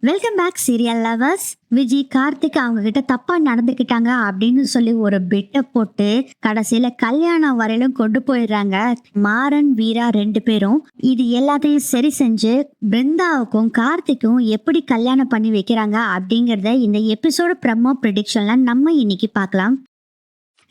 Welcome back serial lovers. Vijay Karthik அவங்க கிட்ட தப்பா நடந்துக்கிட்டாங்க அப்படின்னு சொல்லி ஒரு பிட்ட போட்டு கடைசியில கல்யாணம் வரையிலும் கொண்டு போயிடுறாங்க. மாறன் வீரா ரெண்டு பேரும் இது எல்லாத்தையும் சரி செஞ்சு பிருந்தாவுக்கும் கார்த்திக்கும் எப்படி கல்யாணம் பண்ணி வைக்கிறாங்க அப்படிங்கறத இந்த எபிசோடு ப்ரமோ ப்ரெடிக்ஷன்ல நம்ம இன்னைக்கு பார்க்கலாம்.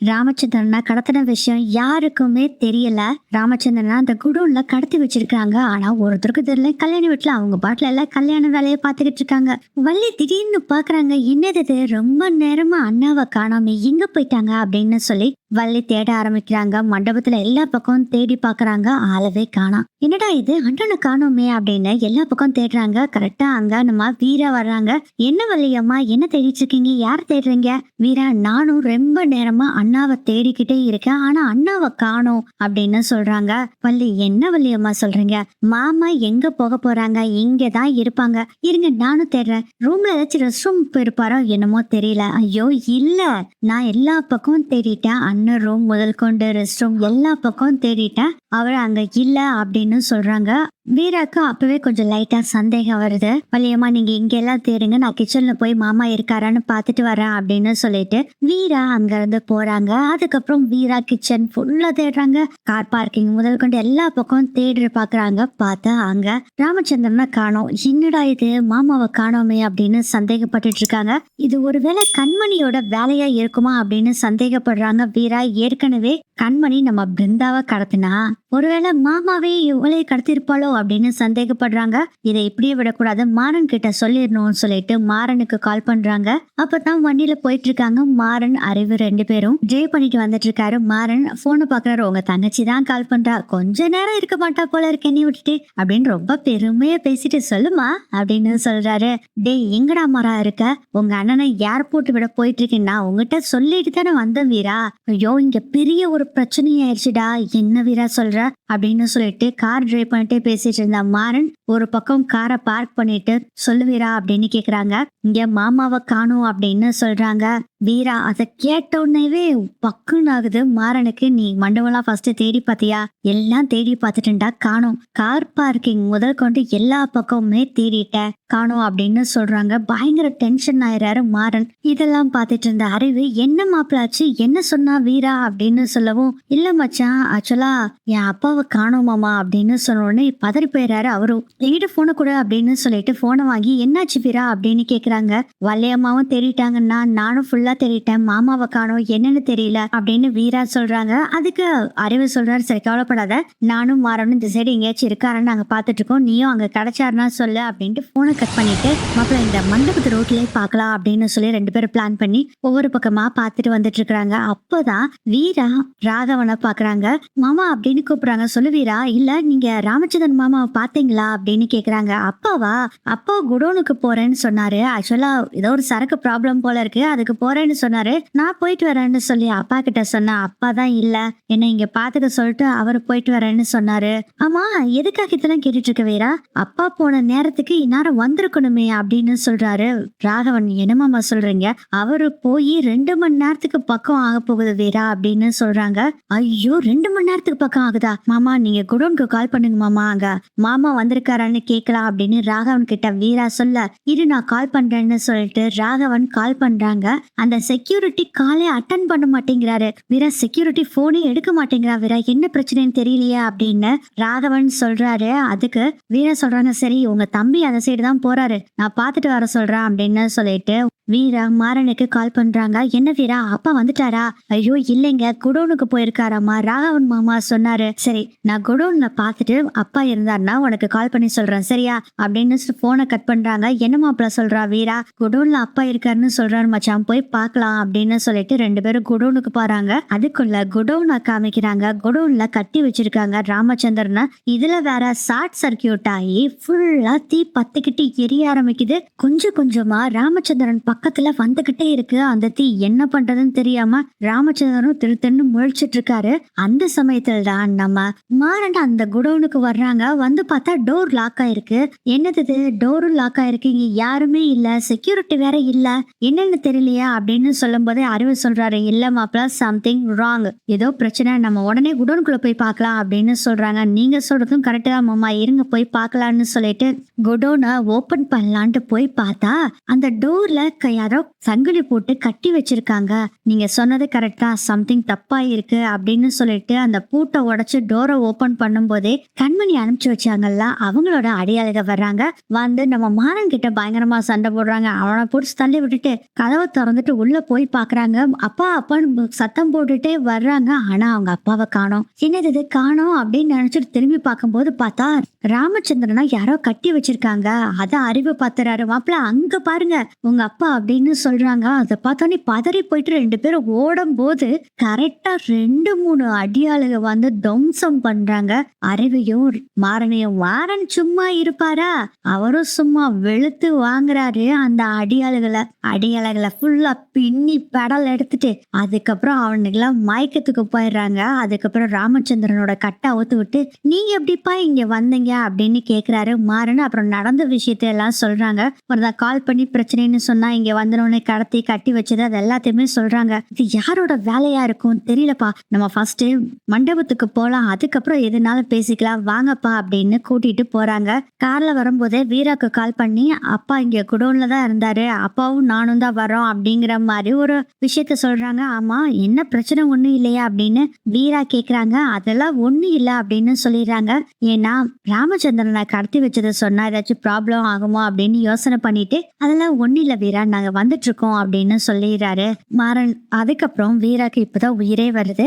ராமச்சந்திரனை கடத்தின விஷயம் யாருக்குமே தெரியல. ராமச்சந்திரனை அந்த குடோன்ல கடத்தி வச்சிருக்காங்க. ஆனா ஒருத்தருக்கு தெரியல. கல்யாண வீட்டுல அவங்க பாட்டுல எல்லாம் கல்யாண வேலையை பார்த்துக்கிட்டு இருக்காங்க. வள்ளி திடீர்னு பாக்குறாங்க, என்னது ரொம்ப நேரமா அண்ணாவை காணாம எங்க போயிட்டாங்க அப்படின்னு சொல்லி வள்ளி தேட ஆரம்பிக்கிறாங்க. மண்டபத்துல எல்லா பக்கம் தேடி பாக்குறாங்க, ஆளவே காணோம். என்னடா இது, அண்ணனை காணோமே அப்படின்னு எல்லா பக்கம் தேடுறாங்க. கரெக்டா அங்க நம்ம வீரா வர்றாங்க. என்ன வள்ளியம்மா, என்ன தேடிட்டு இருக்கீங்க, யார் தேடுறீங்க? வீரா, நானும் ரொம்ப நேரமா அண்ணாவை தேடிக்கிட்டே இருக்கேன், ஆனா அண்ணாவை காணோம் அப்படின்னு சொல்றாங்க. வள்ளி, என்ன வள்ளியம்மா சொல்றீங்க? மாமா எங்க போக போறாங்க, இங்கதான் இருப்பாங்க, இருங்க நானும் தேடுறேன். ரூம்ல ஏதாச்சும் ரெஸ்ட் ரூம் போயிருப்பாரோ என்னமோ தெரியல. ஐயோ இல்ல, நான் எல்லா பக்கம் தேடிட்டேன், அண்ணன் ரூம் முதல் கொண்டு ரெஸ்ட் ரூம் எல்லா பக்கம் தேடிட்டேன், அவர் அங்க இல்ல அப்படின்னு சொல்றாங்க. வீராக்கு அப்பவே கொஞ்சம் லைட்டா சந்தேகம் வருது. வள்ளியம்மா, நீங்க இங்க எல்லாம் தேடுங்க, நான் கிச்சன்ல போய் மாமா இருக்காரான்னு பாத்துட்டு வரேன் அப்படின்னு சொல்லிட்டு வீரா அங்க இருந்து போறாங்க. அதுக்கப்புறம் வீரா கிச்சன் ஃபுல்லா தேடுறாங்க, கார் பார்க்கிங் முதல் கொண்டு எல்லா பக்கம் தேடி பாக்குறாங்க. பார்த்தா அங்க ராமச்சந்திரனை காணோம். என்னடா இது, மாமாவை காணோமே அப்படின்னு சந்தேகப்பட்டுட்டு இருக்காங்க. இது ஒருவேளை கண்மணியோட வேலையா இருக்குமா அப்படின்னு சந்தேகப்படுறாங்க. வீரா, ஏற்கனவே கண்மணி நம்ம பிருந்தாவை கடத்தினா ஒருவேளை மாமாவே இவளே கடத்திருப்பாளோ அப்படின்னு சந்தேகப்படுறாங்க. இதை இப்படியே விடக்கூடாது, மாறன் கிட்ட சொல்லிடணும்னு சொல்லிட்டு மாறனுக்கு கால் பண்றாங்க. அப்பதான் வண்டியில போயிட்டு இருக்காங்க. மாறன் அறிவு ரெண்டு பேரும் ட்ரைவ் பண்ணிட்டு வந்துட்டு இருக்காரு. மாறன் போனை பாக்குறாரு. உங்க தங்கச்சி தான் கால் பண்றா, கொஞ்ச நேரம் இருக்க மாட்டா போல இருக்கு என்னை விட்டுட்டு அப்படின்னு ரொம்ப பெருமையா பேசிட்டு, சொல்லுமா அப்படின்னு சொல்றாரு. டேய், எங்கடா மாறா இருக்க, உங்க அண்ணனை ஏர்போர்ட் விட போயிட்டு இருக்கேன், நான் உங்ககிட்ட சொல்லிட்டு தானே வந்தேன் வீரா. ஐயோ, இங்க பெரிய ஒரு பிரச்சனை ஆயிடுச்சுடா, என்ன வீரா சொல்ற அப்படின்னு சொல்லிட்டு கார் டிரைவ் பண்ணிட்டே பேசிட்டு இருந்த மாறன் ஒரு பக்கம் காரை பார்க் பண்ணிட்டு, சொல்லு வீரா அப்படின்னு கேக்குறாங்க. இங்க மாமாவை காணும் அப்படின்னு சொல்றாங்க. வீரா அதை கேட்ட உடனேவே பக்குன்னு ஆகுது மாறனுக்கு. நீ மண்டபம்லாம் ஃபர்ஸ்ட் தேடி பாத்தியா? எல்லாம் தேடி பார்த்துட்டா காணும், கார் பார்க்கிங் முதல் கொண்டு எல்லா பக்கமுமே தேடிட்ட காணும் அப்படின்னு சொல்றாங்க. பயங்கர டென்ஷன் ஆயிராரு மாறன். இதெல்லாம் பார்த்துட்டு இருந்த அறிவு, என்ன மாப்பிளாச்சு, என்ன சொன்னா வீரா அப்படின்னு சொல்லவும், இல்ல மச்சான், ஆக்சுவலா என் அப்பாவை காணோமாமா அப்படின்னு சொன்ன உடனே பதறி போயிறாரு அவரும். எங்கிட்ட போன கூட அப்படின்னு சொல்லிட்டு போனை வாங்கி, என்னாச்சு வீரா அப்படின்னு கேக்குறாங்க. வள்ளியம்மாவும் தேடிட்டாங்கன்னா நானும் ஃபுல்லா தேடிட்டேன், மாமாவை காணோம், என்னன்னு தெரியல அப்படின்னு வீரா சொல்றாங்க. அதுக்கு அறிவு சொல்றாரு, சரி கவலைப்படாத, நானும் மாறனும் இந்த சைடு எங்கேயாச்சும் இருக்காருன்னு நாங்க பாத்துட்டு இருக்கோம், நீயும் அங்க கிடைச்சாருன்னா சொல்லு அப்படின்ட்டு போனை கட் பண்ணிட்டு, மாப்பிள்ள இந்த மண்டபத்து ரோட்லயே பாக்கலாம் அப்படின்னு சொல்லி ரெண்டு பேரும் பிளான் பண்ணி ஒவ்வொரு பக்கமா பாத்துட்டு வந்துட்டு இருக்காங்க. அப்போதான் வீரா ராகவனை பாக்குறாங்க. மாமா அப்படின்னு கூப்பிடுறாங்க. சொல்லு வீரா. இல்ல, நீங்க ராமச்சந்திரன் மாமாவை பாத்தீங்களா அப்படின்னு கேக்குறாங்க. அப்பாவா? அப்பா குடோனுக்கு போறேன்னு சொன்னாரு, ஆக்சுவலா ஏதோ ஒரு சரக்கு ப்ராப்ளம் போல இருக்கு, அதுக்கு போறேன்னு சொன்னாரு, நான் போயிட்டு வரேன்னு சொல்லி அப்பா கிட்ட சொன்னா, அப்பா தான் இல்ல, என்ன இங்க பாத்துக்க சொல்லிட்டு அவரு போயிட்டு வரேன்னு சொன்னாரு. ஆமா, எதுக்காக இதெல்லாம் கேட்டுட்டு இருக்க வீரா? அப்பா போன நேரத்துக்கு இந்நேரம் வந்திருக்கணுமே அப்படின்னு சொல்றாரு ராகவன். என்னமாமா சொல்றீங்க, அவரு போய் 2 மணி நேரத்துக்கு பக்கம் ஆக போகுது வீரா அப்படின்னு சொல்றாங்க. ஐயோ, 2 மணி நேரத்துக்கு பக்கம் ஆகுதா? மாமா, நீங்க குடோனுக்கு கால் பண்ணுங்க மாமா, அங்க மாமா வந்திருக்காரான்னு கேட்கலாம் அப்படின்னு ராகவன் கிட்ட வீரா சொல்ல, இரு நான் கால் பண்றேன்னு சொல்லிட்டு ராகவன் கால் பண்றாங்க. அந்த செக்யூரிட்டி காலே அட்டன் பண்ண மாட்டேங்கிறாரு. வீரா, செக்யூரிட்டி போனே எடுக்க மாட்டேங்கிறா வீரா, என்ன பிரச்சனைன்னு தெரியலையா அப்படின்னு ராகவன் சொல்றாரு. அதுக்கு வீரா சொல்றாங்க, சரி உங்க தம்பி அந்த சைடு தான் போறாரு, நான் பாத்துட்டு வர சொல்றேன் அப்படின்னு சொல்லிட்டு வீரா மாறனுக்கு கால் பண்றாங்க. என்ன வீரா, அப்பா வந்துட்டாரா? ஐயோ இல்லைங்க, குடோனுக்கு போயிருக்காராமா, ராகவன் மாமா சொன்னாரு. சரி, நான் குடோன்ல பாத்துட்டு அப்பா இருந்தாருன்னா உனக்கு கால் பண்ணி சொல்றேன் சரியா அப்படின்னு போனை கட் பண்றாங்க. என்ன மாப்பிள்ள சொல்றா வீரா? குடோன்ல அப்பா இருக்காருன்னு சொல்றாரு மச்சான், போய் பார்க்கலாம் அப்படின்னு சொல்லிட்டு ரெண்டு பேரும் குடோனுக்கு போறாங்க. அதுக்குள்ள குடோனை காமிக்கிறாங்க. குடோன்ல கட்டி வச்சிருக்காங்க ராமச்சந்திரனை. இதுல வேற ஷார்ட் சர்க்கியூட் ஆகி ஃபுல்லா தீ பத்திக்கிட்டு எரிய ஆரம்பிக்குது. கொஞ்சம் கொஞ்சமா ராமச்சந்திரன் பக்கத்துல வந்துகிட்டே இருக்கு. அந்த தீ என்ன பண்றதுன்னு தெரியாம ராமச்சந்திரனும் திருத்தன்னு முழிச்சிட்டு இருக்காரு. அந்த சமயத்துல தான் நம்ம மாறன் அந்த குடோனுக்கு வர்றாங்க. வந்து பார்த்தா டோர் லாக் ஆயிருக்கு. என்னது இது, டோரும் லாக் ஆயிருக்கு, இங்க யாருமே இல்ல, செக்யூரிட்டி வேற இல்ல, என்னன்னு தெரியலையா அப்படின்னு சொல்லும் போதே அறிவு சொல்றாரு, இல்ல மாப்பிள, சம்திங் ராங், ஏதோ பிரச்சனை, நம்ம உடனே குடோனுக்குள்ள போய் பார்க்கலாம் அப்படின்னு சொல்றாங்க. நீங்க சொல்றதும் கரெக்ட் தான் மாமா, இருங்க போய் பார்க்கலாம்னு சொல்லிட்டு குடோனை ஓபன் பண்ணலான்ட்டு போய் பார்த்தா அந்த டோர்ல யாரோ சங்கிலி போட்டு கட்டி வச்சிருக்காங்க. நீங்க சொன்னது கரெக்டா, சம்திங் தப்பா இருக்கு அப்படின்னு சொல்லிட்டு அந்த பூட்டை உடைச்சு டோரை ஓபன் பண்ணும் போதே கண்மணி அனுப்பிச்சு வச்சாங்கல்ல, அவங்களோட அடியாளுக வர்றாங்க. வந்து நம்ம மாறன் கிட்ட பயங்கரமா சண்டை போடுறாங்க. அவனை போட்டு தள்ளி விட்டுட்டு கதவை திறந்துட்டு உள்ள போய் பாக்குறாங்க. அப்பா அப்பான்னு சத்தம் போட்டுட்டே வர்றாங்க. ஆனா அவங்க அப்பாவை காணோம். என்னது இது காணோம் அப்படின்னு நினைச்சிட்டு திரும்பி பார்க்கும்போது பார்த்தா ராமச்சந்திரனா யாரோ கட்டி வச்சிருக்காங்க. அத அறிவு பாத்துறாரு. மாப்பிள்ள அங்க பாருங்க உங்க அப்பா அப்படின்னு சொல்றாங்க. அதை பார்த்தோன்னே பதறி போயிட்டு 2 பேரும் ஓடும் போது கரெக்டா 2-3 அடியாளுக வந்து துவம்சம் பண்றாங்க அறிவையும் மாறனையும். மாறன் சும்மா இருப்பாரா, அவரும் சும்மா வெளுத்து வாங்குறாரு அந்த அடியாளுகளை ஃபுல்லா பின்னி பெடல் எடுத்துட்டு அதுக்கப்புறம் அவனுக்கெல்லாம் மயக்கத்துக்கு போயிடுறாங்க. அதுக்கப்புறம் ராமச்சந்திரனோட கட்டை அவுத்து விட்டு நீங்க எப்படிப்பா இங்க வந்தீங்க அப்படின்னு கேக்குறாரு மாறன். அப்புறம் நடந்த விஷயத்த எல்லாம் சொல்றாங்க. ஒருதான் கால் பண்ணி பிரச்சனைன்னு சொன்னா இங்க வந்தனோடனே கடத்தி கட்டி வச்சது அது எல்லாத்தையுமே சொல்றாங்க. இது யாரோட வேலையா இருக்கும் தெரியலப்பா, நம்ம ஃபர்ஸ்ட் மண்டபத்துக்கு போலாம், அதுக்கப்புறம் எதுனாலும் பேசிக்கலாம் வாங்கப்பா அப்படின்னு கூட்டிட்டு போறாங்க. கார்ல வரும்போதே வீராக்கு கால் பண்ணி அப்பா இங்க குடோன்ல தான் இருந்தாரு, அப்பாவும் நானும் தான் வரோம் அப்படிங்கிற மாதிரி ஒரு விஷயத்த சொல்றாங்க. ஆமா என்ன பிரச்சனை ஒண்ணும் இல்லையா அப்படின்னு வீரா கேக்குறாங்க. அதெல்லாம் ஒண்ணு இல்ல அப்படின்னு சொல்லிடுறாங்க. ஏன்னா ராமச்சந்திரனை கடத்தி வச்சதை சொன்னா ஏதாச்சும் ப்ராப்ளம் ஆகுமோ அப்படின்னு யோசனை பண்ணிட்டு அதெல்லாம் ஒண்ணு இல்ல வீரா, நாங்க வந்துட்டு இருக்கோம் அப்படின்னு சொல்லிடுறாரு மாறன். அதுக்கப்புறம் வீராக்கு இப்பதான் உயிரே வருது.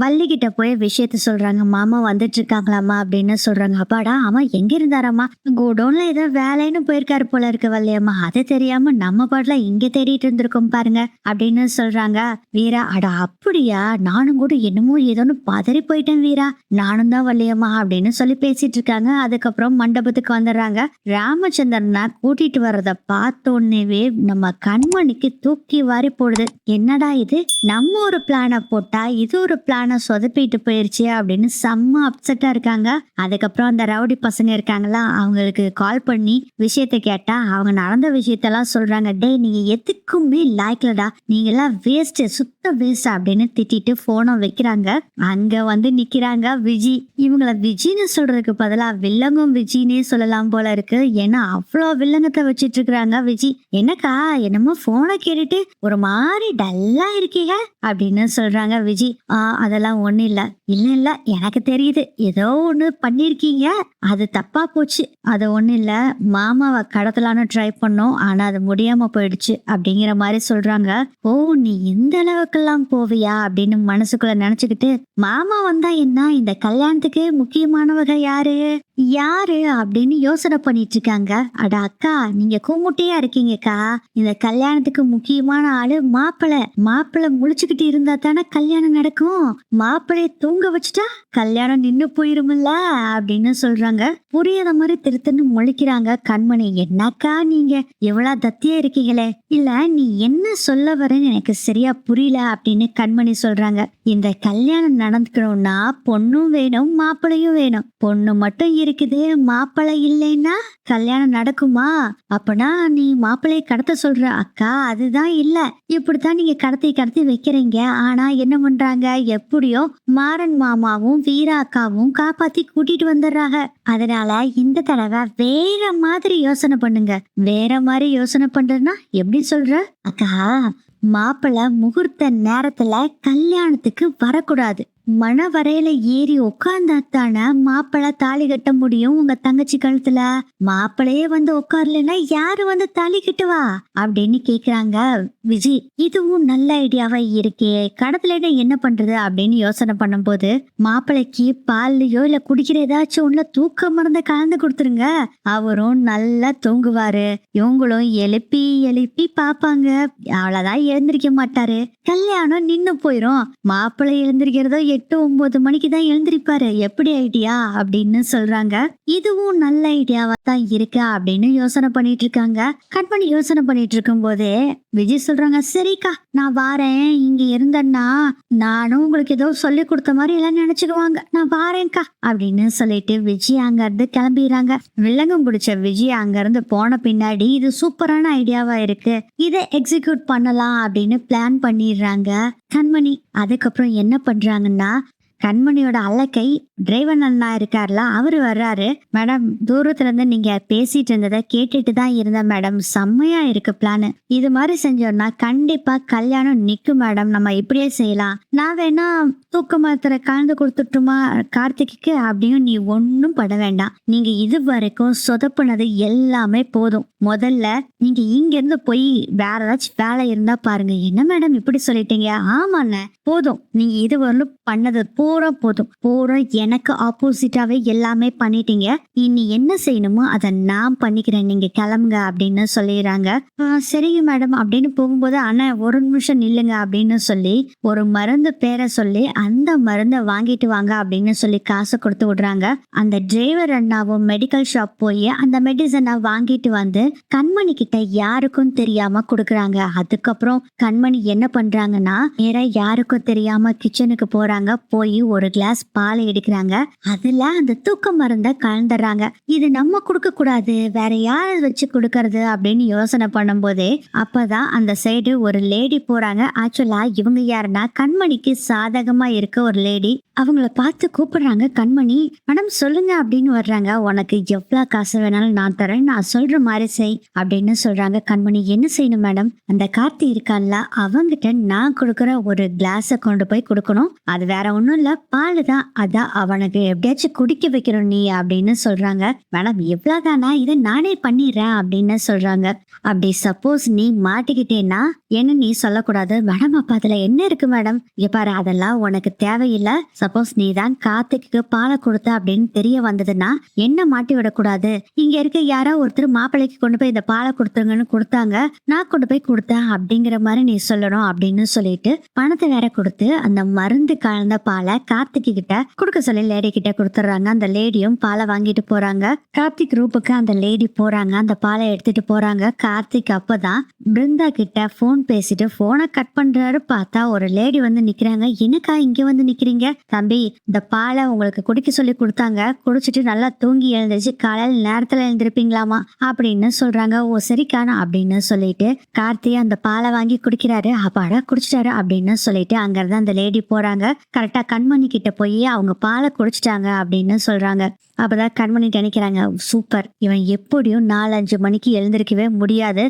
வள்ளி கிட்ட போய் விஷயத்த சொல்றாங்க. மாமா வந்துட்டு இருக்காங்களாமா அப்படின்னு சொல்றாங்க. அப்பாடா ஆமா எங்க இருந்தாராமா, கோடோன்ல ஏதோ வேலைன்னு போயிருக்காரு போல இருக்கு வள்ளியம்மா, அது தெரியாம நம்ம பாட்டுல இங்க தேடிட்டு இருந்திருக்கோம் பாருங்க அப்படின்னு சொல்றாங்க. வீரா அட அப்படியா, நானும் கூட என்னமோ ஏதோன்னு பதறி போயிட்டேன் வீரா, நானும் தான் வள்ளியம்மா அப்படின்னு சொல்லி பேசிட்டு இருக்காங்க. அதுக்கப்புறம் மண்டபத்துக்கு வந்துடுறாங்க. ராமச்சந்திரனை கூட்டிட்டு வர்றத பார்த்தோன்னேவே நம்ம கண்மணிக்கு தூக்கி வாரி போடுது. என்னடா இது, நம்ம ஒரு பிளான போட்டா இது ஒரு பிளான சொதப்பிட்டு போயிருச்சு அப்படின்னு செம்ம அப்செட்டா இருக்காங்க. அதுக்கப்புறம் அந்த ரவுடி பசங்க இருக்காங்களா, அவங்களுக்கு கால் பண்ணி விஷயத்த கேட்டா அவங்க நடந்த விஷயத்தெல்லாம் சொல்றாங்க. டே நீங்க எதுக்குமே லாய்க்கலடா, நீங்க எல்லாம் வேஸ்ட், சுத்த வேஸ்ட் அப்படின்னு திட்டிட்டு போனை வைக்கிறாங்க. அங்க வந்து நிக்கிறாங்க விஜி. இவங்கள விஜின்னு சொல்றதுக்கு பதிலா வில்லங்கும் விஜினே சொல்லலாம் போல இருக்கு. ஏன்னா அவ்வளோ வில்லங்கத்தை வச்சிட்டு இருக்கிறாங்க விஜி. என்னக்கா என்னமோ போனை கேட்டுட்டு ஒரு மாதிரி டல்லா இருக்கீங்க அப்படின்னு சொல்றாங்க விஜி. அதெல்லாம் ஒண்ணு இல்ல இல்ல எனக்கு தெரியுது ஏதோ ஒண்ணு பண்ணிருக்கீங்க, அது தப்பா போச்சு, அது ஒண்ணு இல்ல, மாமாவை கடத்தலான்னு ட்ரை பண்ணோம் ஆனா அது முடியாம போயிடுச்சு அப்படிங்கிற மாதிரி சொல்றாங்க. ஓ நீ இந்த அளவுக்கெல்லாம் போவியா அப்படின்னு மனசுக்குள்ள நினைச்சுக்கிட்டு மாமா வந்தா என்ன, இந்த கல்யாணத்துக்கு முக்கியமானவங்க யாரு யாரு அப்படின்னு யோசனை பண்ணிட்டு இருக்காங்க. அட அக்கா நீங்க கூமுட்டையா இருக்கீங்கக்கா, இந்த கல்யாணத்துக்கு முக்கியமான ஆளு மாப்பிள்ளை முழிச்சுக்கிட்டு இருந்தா தானே கல்யாணம் நடக்கும், மாப்பிள்ளைய தூங்க வச்சுட்டா கல்யாணம் நின்னு போயிருமில்ல அப்படின்னு சொல்றாங்க. புரியாத மாதிரி திருத்தன்னு முழிக்கிறாங்க கண்மணி. என்னக்கா நீங்க எவ்வளவு தத்தியா இருக்கீங்களே, இல்ல நீ என்ன சொல்ல வரேன்னு எனக்கு சரியா புரியல அப்படின்னு கண்மணி சொல்றாங்க. இந்த கல்யாணம் நடந்துக்கணும்னா பொண்ணும் வேணும் மாப்பிள்ளையும் வேணும், பொண்ணு மட்டும் இருக்குது மாப்பிள்ளை இல்லைன்னா கல்யாணம் நடக்குமா, அப்பனா நீ மாப்பிள்ளைய கடத்த சொல்ற அக்கா, அதுதான் இல்ல, இப்படித்தான் நீங்க கடத்தி வைக்கிறீங்க. ஆனா என்ன பண்றாங்க, எப்படியோ மாறன் மாமாவும் வீரா அக்காவும் காப்பாத்தி கூட்டிட்டு வந்துடுறாங்க. அதனால இந்த தடவை வேற மாதிரி யோசனை பண்ணுங்க. வேற மாதிரி யோசனை பண்றதுன்னா எப்படி சொல்ற அக்கா, மாப்பிள்ளை முகூர்த்த நேரத்துல கல்யாணத்துக்கு வரக்கூடாது, மணவரையில ஏறி உட்கார்ந்தாத்தானே மாப்பிள்ளை தாலி கட்ட முடியும் உங்க தங்கச்சி கழுத்துல, மாப்பிள்ளையே வந்து உட்கார்லன்னா யாரு வந்து தாலி கட்டுவா அப்படின்னு கேக்குறாங்க விஜி. இதுவும் நல்ல ஐடியாவா இருக்கே, கடத்துல என்ன பண்றது அப்படின்னு யோசனை பண்ணும் போது மாப்பிள்ளைக்கு பால்லையோ இல்ல குடிக்கிற ஏதாச்சும் ஒண்ணுல தூக்க மருந்த கலந்து கொடுத்துருங்க, அவரும் நல்லா தூங்குவாரு, இவங்களும் எழுப்பி எழுப்பி பாப்பாங்க, அவ்வளவுதான் எழுந்திருக்க மாட்டாரு, கல்யாணம் நின்னு போயிரும், மாப்பிள்ளை எழுந்திருக்கிறதோ 8-9 மணிக்கு தான் எழுந்திருப்பாரு. எப்படி ஐடியா அப்படின்னு சொல்றாங்க. இதுவும் நல்ல ஐடியாவா தான் இருக்கு அப்படின்னு யோசனை பண்ணிட்டு இருக்காங்க. கண்மணி யோசனை பண்ணிட்டு இருக்கும் போதே விஜய் சொல்றாங்க, சரிக்கா நான் வாரேன். இங்க இருந்தேன்னா நானும் உங்களுக்கு ஏதோ சொல்லி கொடுத்த மாதிரி எல்லாம் நினைச்சுக்குவாங்க. நான் வாரேன்க்கா அப்படின்னு சொல்லிட்டு விஜய் அங்க இருந்து கிளம்பிடுறாங்க. வில்லங்கம் பிடிச்ச விஜய் அங்க இருந்து போன பின்னாடி இது சூப்பரான ஐடியாவா இருக்கு, இதை எக்ஸிக்யூட் பண்ணலாம் அப்படின்னு பிளான் பண்ணிடுறாங்க கண்மணி. அதுக்கப்புறம் என்ன பண்றாங்கன்னா, கண்மணியோட அல்லக்கை டிரைவர் அண்ணா இருக்கார்ல, அவரு வர்றாரு. மேடம், தூரத்துல இருந்து நீங்க பேசிட்டு இருந்ததை கேட்டுட்டு தான் இருந்தேன் மேடம். செம்மையா இருக்கு பிளான். இது மாதிரி செஞ்சோம்னா கண்டிப்பா கல்யாணம் நிக்கும் மேடம். நம்ம இப்படியே செய்யலாம். நான் வேணா தூக்க மாத்திரை கலந்து கொடுத்துட்டுமா கார்த்திக்கு அப்படின்னு நீ ஒன்னும் பட வேண்டாம். நீங்க இது வரைக்கும் சொதப்புனது எல்லாமே போதும். முதல்ல நீங்க இங்க இருந்து போய் வேற ஏதாச்சும் வேலை இருந்தா பாருங்க. என்ன மேடம் இப்படி சொல்லிட்டீங்க? ஆமாண்ண, போதும். நீங்க இது வரலும் பண்ணது பூரா பூரா எனக்கு ஆப்போசிட்டாவே எல்லாமே பண்ணிட்டீங்க. இனி என்ன செய்யணுமோ அதை நான் பண்ணிக்கிறேன், நீங்க கிளம்புங்க அப்படின்னு சொல்லிடுறாங்க. சரிங்க மேடம் அப்படின்னு போகும்போது, அண்ணா ஒரு நிமிஷம் நில்லுங்க அப்படின்னு சொல்லி ஒரு மருந்து பேரை சொல்லி அந்த மருந்தை வாங்கிட்டு வாங்க அப்படின்னு சொல்லி காசை கொடுத்து விடுறாங்க. அந்த டிரைவர் அண்ணாவும் மெடிக்கல் ஷாப் போய் அந்த மெடிசனை வாங்கிட்டு வந்து கண்மணி கிட்ட யாருக்கும் தெரியாம கொடுக்குறாங்க. அதுக்கப்புறம் கண்மணி என்ன பண்றாங்கன்னா, நேரா யாருக்கும் தெரியாம கிச்சனுக்கு போறாங்க. போய் ஒரு கிளாஸ் பால் எடுக்கிறாங்க. அதுல அந்த தூக்க மருந்தை கலந்துடுறாங்க. இது நம்ம கொடுக்க கூடாது, வேற யாரை வச்சு கொடுக்கறது அப்படின்னு யோசனை பண்ணும் போதே அப்பதான் அந்த சைடு ஒரு லேடி போறாங்க. ஆக்சுவலா இவங்க யாருன்னா கண்மணிக்கு சாதகமா இருக்க ஒரு லேடி. அவங்கள பார்த்து கூப்பிடுறாங்க. கண்மணி, மேடம் சொல்லுங்க அப்படின்னு வர்றாங்க. உனக்கு எவ்வளவு காசு வேணாலும் நான் தரேன், நான் சொல்ற மாதிரி செய் அப்படின்னு சொல்றாங்க. கண்மணி, என்ன செய்யணும் மேடம்? அந்த கார்த்தி இருக்கான்ல, அவங்கிட்ட நான் கொடுக்குற ஒரு கிளாஸை கொண்டு போய் கொடுக்கணும். அது வேற ஒண்ணும் இல்ல, பால் தான். அதான் அவனுக்கு எப்படியாச்சும் குடிக்க வைக்கணும் நீ அப்படின்னு சொல்றாங்க. மேடம் எவ்வளவுதானா, இதை நானே பண்ணிடுறேன் அப்படின்னு சொல்றாங்க. அப்படி சப்போஸ் நீ மாட்டிக்கிட்டேன்னா என்ன நீ சொல்லக்கூடாது. மேடம் அப்ப அதுல என்ன இருக்கு மேடம்? இங்க பாரு, அதெல்லாம் உனக்கு தேவையில்லை. சப்போஸ் நீ தான் கார்த்திக்கு பாலை கொடுத்த அப்படின்னு தெரிய வந்ததுன்னா என்ன மாட்டி விடக்கூடாது. இங்க இருக்க யாரோ ஒருத்தர் மாப்பிள்ளைக்கு கொண்டு போய் இந்த பாலை கொடுத்துருங்கன்னு கொடுத்தாங்க, நான் கொண்டு போய் கொடுத்தேன் அப்படிங்கிற மாதிரி நீ சொல்லணும் அப்படின்னு சொல்லிட்டு பணத்தை வேற கொடுத்து அந்த மருந்து கலந்த பாலை கார்த்திக் கிட்ட கொடுக்க சொல்லி லேடி கிட்ட கொடுத்துட்றாங்க. அந்த லேடியும் பாலை வாங்கிட்டு போறாங்க. கார்த்திக் ரூப்புக்கு அந்த லேடி போறாங்க. அந்த பாலை எடுத்துட்டு போறாங்க. கார்த்திக் அப்பதான் பிருந்தா கிட்ட போன் பேசிட்டு போனை கட் பண்றாரு. பார்த்தா ஒரு லேடி வந்து நிக்கிறாங்க. என்னக்கா இங்க வந்து நிக்கிறீங்க? தம்பி, இந்த பாலை உங்களுக்கு குடிக்க சொல்லி கொடுத்தாங்க, குடிச்சிட்டு நல்லா தூங்கி எழுந்துச்சு, காலையில் நேரத்துல எழுந்திருப்பீங்களாமா அப்படின்னு சொல்றாங்க. ஓ சரிக்கான அப்படின்னு சொல்லிட்டு கார்த்தி அந்த பாலை வாங்கி குடிக்கிறாரு. அப்பாடா குடிச்சிட்டாரு அப்படின்னு சொல்லிட்டு அங்க இருந்து அந்த லேடி போறாங்க. கரெக்டா கண்மணி கிட்ட போய் அவங்க பாலை குடிச்சிட்டாங்க அப்படின்னு சொல்றாங்க. அப்பதான் கண்மணி நினைக்கிறாங்க, சூப்பர், இவன் எப்படியும் 4-5 மணிக்கு எழுந்திருக்கவே முடியாது.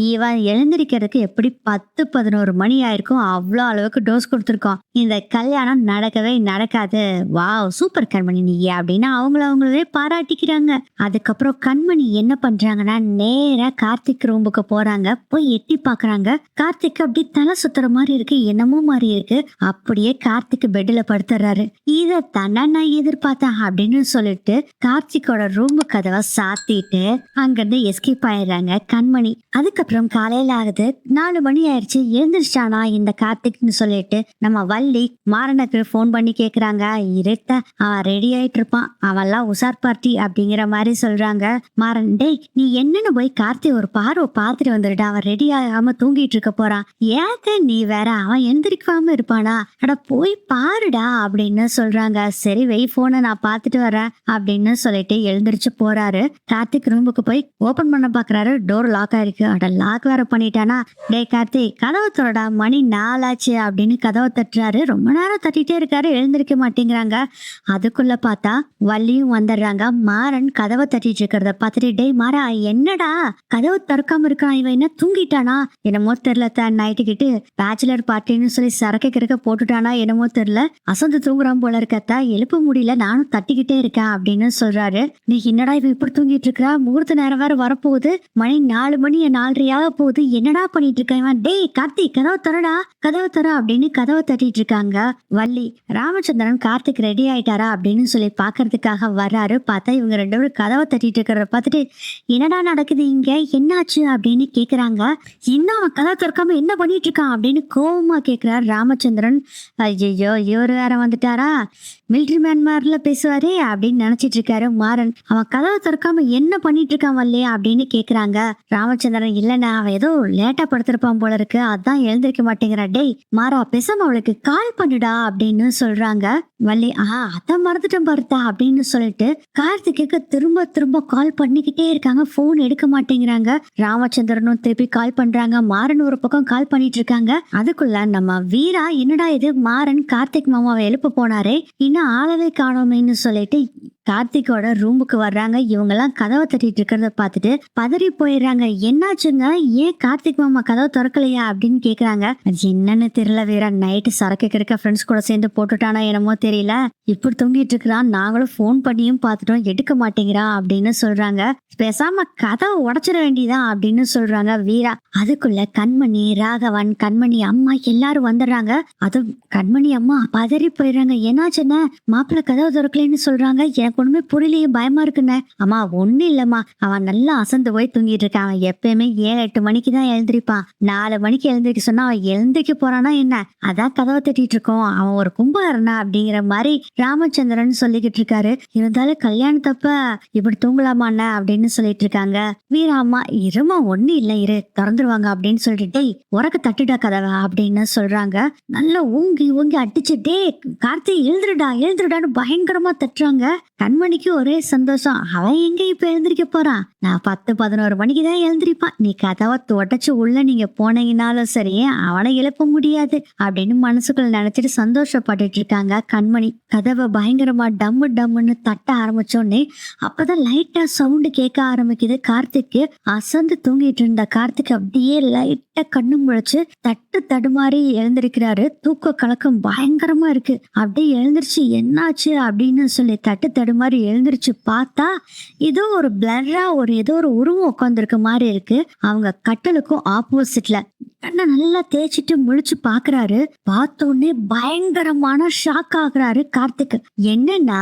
இவன் எழுந்திருக்கிறதுக்கு எப்படி 10-11 மணி ஆயிருக்கும். அவ்வளோ அளவுக்கு டோஸ் கொடுத்துருக்கோம். இந்த கல்யாணம் நடக்கவே நடக்காது. வாவ் சூப்பர் கண்மணி நீ அப்படின்னு அவங்களே பாராட்டிக்கிறாங்க. அதுக்கப்புறம் கண்மணி என்ன பண்றாங்கன்னா, நேரா கார்த்திக் ரூமுக்கு போறாங்க. போய் எட்டி பாக்குறாங்க. கார்த்திக் அப்படி தலை சுத்துற மாதிரி இருக்கு, என்னமோ மாதிரி இருக்கு. அப்படியே கார்த்திக் பெட்ல படுத்துறாரு. இதை தானே நான் எதிர்பார்த்தேன் அப்படின்னு சொல்லிட்டு கார்த்திகோட ரூம் கதவை சாத்திட்டு அங்கிருந்து எஸ்கேப் ஆயிடுறாங்க கண்மணி. அதுக்கப்புறம் காலையில ஆகுது. 4 மணி ஆயிடுச்சு. எழுந்திருச்சானா இந்த கார்த்திக்னு சொல்லிட்டு நம்ம வள்ளி மாறனுக்கு போன் பண்ணி கேக்குறாங்க. இருட்ட அவன் ரெடி ஆயிட்டு இருப்பான், அவன்லாம் உசார் பார்ட்டி அப்படிங்கிற மாதிரி சொல்றாங்க. மாறன், டேய் நீ என்னன்னு போய் கார்த்தி ஒரு பார்வை பார்த்துட்டு வந்துடுடா, அவன் ரெடி ஆகாம தூங்கிட்டு இருக்க போறான். ஏக்க நீ வேற, அவன் எந்திரிக்காம இருப்பானா? அட போய் பாருடா அப்படின்னு சொல்றாங்க. சரி வை, போனை நான் பார்த்துட்டு வரேன் அப்படின்னு சொல்லிட்டு எழுந்திரிச்சு போறாரு. கார்த்திக் ரூமுக்கு போய் ஓபன் பண்ண பாக்குறாரு. டோர் லாக் ஆயிருக்கு. அட லாக் வேற பண்ணிட்டானா? டே கார்த்திக் கதவை திறடா, மணி 4 ஆச்சு அப்படின்னு கதவை தட்டுறாரு. ரொம்ப நேரம் தட்டிட்டே இருக்காரு, எழுந்திருக்க மாட்டேங்கிறாங்க. அதுக்குள்ள பார்த்தா வள்ளியும் வந்துடுறாங்க. மாறன் கதவை தட்டிட்டு இருக்கிறத பார்த்துட்டு, டே மாறா என்னடா கதவை திறக்காம இருக்கான், இவன் என்ன தூங்கிட்டானா என்னமோ தெரியல, நைட்டு கிட்டு பேச்சுலர் பார்ட்டின்னு சொல்லி சரக்கு போட்டுட்டானா என்னமோ தெரியல, அசந்து தூங்குறான் போல இருக்கத்தா, எழுப்ப முடியல, நானும் தட்டிக்கிட்டே இருக்கேன் அப்படின்னு சொல்றாரு. நீ என்னடா இவன் இப்படி தூங்கிட்டு இருக்கா, முகூர்த்த நேரம் வேற வரப்போகுது, மணி 4 மணி 4:30 போகுது, என்னடா பண்ணிட்டு இருக்க இவன்? டேய் கார்த்திக், கதவை திறடா, கதவை திற அப்படின்னு கதவை தட்டிட்டு இருக்காங்க வள்ளி. ராமச்சந்திரன் கார்த்திக் ரெடி ஆயிட்டாரா அப்படின்னு சொல்லி பாக்குறதுக்காக வர்றாரு. பார்த்தா இவங்க 2 பேரும் கதவை தட்டிட்டு இருக்கிறத பார்த்துட்டு என்னடா நடக்குது இங்க, என்னாச்சு அப்படின்னு கேக்குறாங்க. இன்னும் அவன் கதவை திறக்காம என்ன பண்ணிட்டு இருக்கான் அப்படின்னு கோவமா கேக்குறாரு ராமச்சந்திரன். ஐயோ, இவரு வேற வந்துட்டாரா, மிலிட்ரி மேன் மாதிரில பேசுவாரே அப்படின்னு நினைச்சிட்டு இருக்காரு மாறன். அவன் கதவை திறக்காம என்ன பண்ணிட்டு இருக்கான் வல்லே அப்படின்னு கேக்குறாங்க. ராமச்சந்திரன், இல்லைண்ணா அவன் ஏதோ லேட்டா படுத்திருப்பான் போல இருக்கு, அதான் எழுந்திருக்க மாட்டேங்கிறா. டேய் மாறா, பேசாம அவளுக்கு கால் பண்ணுடா அப்படின்னு சொல்றாங்க வள்ளி. அதான் மறந்துட்டேன் பார்த்தா அப்படின்னு சொல்லிட்டு கார்த்திக்கு திரும்ப திரும்ப கால் பண்ணிக்கிட்டே இருக்காங்க, போன் எடுக்க மாட்டேங்கிறாங்க. ராமச்சந்திரனும் திருப்பி கால் பண்றாங்க, மாறன் ஒரு பக்கம் கால் பண்ணிட்டு இருக்காங்க. அதுக்குள்ள நம்ம வீரா, என்னடா இது மாறன் கார்த்திக் மாமாவை எழுப்ப போனாரே, இன்னும் ஆளவே காணோமேன்னு சொல்லிட்டு கார்த்திகோட ரூமுக்கு வர்றாங்க. இவங்க எல்லாம் கதவை தட்டிட்டு இருக்கிறத பார்த்துட்டு பதறி போயிடுறாங்க. என்னாச்சுங்க, ஏன் கார்த்திக் மாமா கதவை திறக்கலையா அப்படின்னு கேக்குறாங்க. அது என்னன்னு தெரியல வீரா, நைட்டு சரக்கு கிடைக்க ஃப்ரெண்ட்ஸ் கூட சேர்ந்து போட்டுட்டானா என்னமோ தெரியல, இப்படி தூங்கிட்டு இருக்கிறான், நாங்களும் போன் பண்ணியும் பார்த்துட்டோம், எடுக்க மாட்டேங்கிறான் அப்படின்னு சொல்றாங்க. பேசாம கதவை உடைச்சிட வேண்டியதான் அப்படின்னு சொல்றாங்க வீரா. அதுக்குள்ள கண்மணி, ராகவன், கண்மணி அம்மா எல்லாரும் வந்துடுறாங்க. அது கண்மணி அம்மா பதறி போயிடுறாங்க. என்னாச்சுன்னா மாப்பிள்ளை கதவை திறக்கலன்னு சொல்றாங்க. எனக்கு ஒண்ணுமே புரியலையே, பயமா இருக்குன்னு. அம்மா ஒண்ணு இல்லம்மா, அவன் நல்லா அசந்து போய் தூங்கிட்டு இருக்கான். அவன் எப்பயுமே 7-8 மணிக்கு தான் எழுந்திருப்பான். 4 மணிக்கு எழுந்திருக்க சொன்னா அவன் எழுந்திருக்க போறானா என்ன, அதான் கதவை தட்டிட்டு இருக்கோம், அவன் ஒரு கும்பகரணா அப்படிங்கிற மாதிரி ராமச்சந்திரன் சொல்லிக்கிட்டு இருக்காரு. இருந்தாலும் கல்யாணத்தப்ப இப்படி தூங்கலாமாண்ண அப்படின்னு சொல்லிட்டு இருக்காங்க. வீரா அம்மா, இருமா ஒண்ணு இல்ல, இரு திறந்துருவாங்க அப்படின்னு சொல்லிட்டு, டேய் உறக்க தட்டுடா கதவை அப்படின்னு சொல்றாங்க. நல்லா ஊங்கி ஊங்கி அடிச்சு, டே கார்த்தி எழுந்துருடா எழுந்துருடான்னு பயங்கரமா தட்டுறாங்க. கண்மணிக்கு ஒரே சந்தோஷம், அவன் எங்க இப்ப எழுந்திருக்க போறான், நான் 10-11 மணிக்கு தான் எழுந்திருப்பான், நீ கதவை தொடச்சு உள்ள நீங்க போனீங்கனாலும் சரி அவனை எழுப்ப முடியாது அப்படின்னு மனசுக்குள்ள நினைச்சிட்டு சந்தோஷப்பட்டுட்டு இருக்காங்க கண்மணி. கதவை பயங்கரமா டம்மு டம்முன்னு தட்ட ஆரம்பிச்சோடனே அப்பதான் லைட்டா சவுண்டு கேட்க ஆரம்பிக்குது. கார்த்திக்கு அசந்து தூங்கிட்டு இருந்த கார்த்திக் அப்படியே லைட்டா கண்ணு முழிச்சு தட்டு தடுமாறி எழுந்திருக்கிறாரு. தூக்க கலக்கம் பயங்கரமா இருக்கு. அப்படியே எழுந்திருச்சு என்னாச்சு அப்படின்னு சொல்லி தட்டு தடுமாறி எழுந்திருச்சு பார்த்தா ஏதோ ஒரு பிளர்ரா ஏதோ ஒரு உருவம் உட்காந்துருக்க மாதிரி இருக்கு. அவங்க கட்டலுக்கும் ஆப்போசிட்ல கண்ணை நல்லா தேய்ச்சிட்டு முழிச்சு பாக்குறாரு. பார்த்தோன்னே பயங்கரமான ஷாக் ஆகுறாரு கார்த்திக். என்னன்னா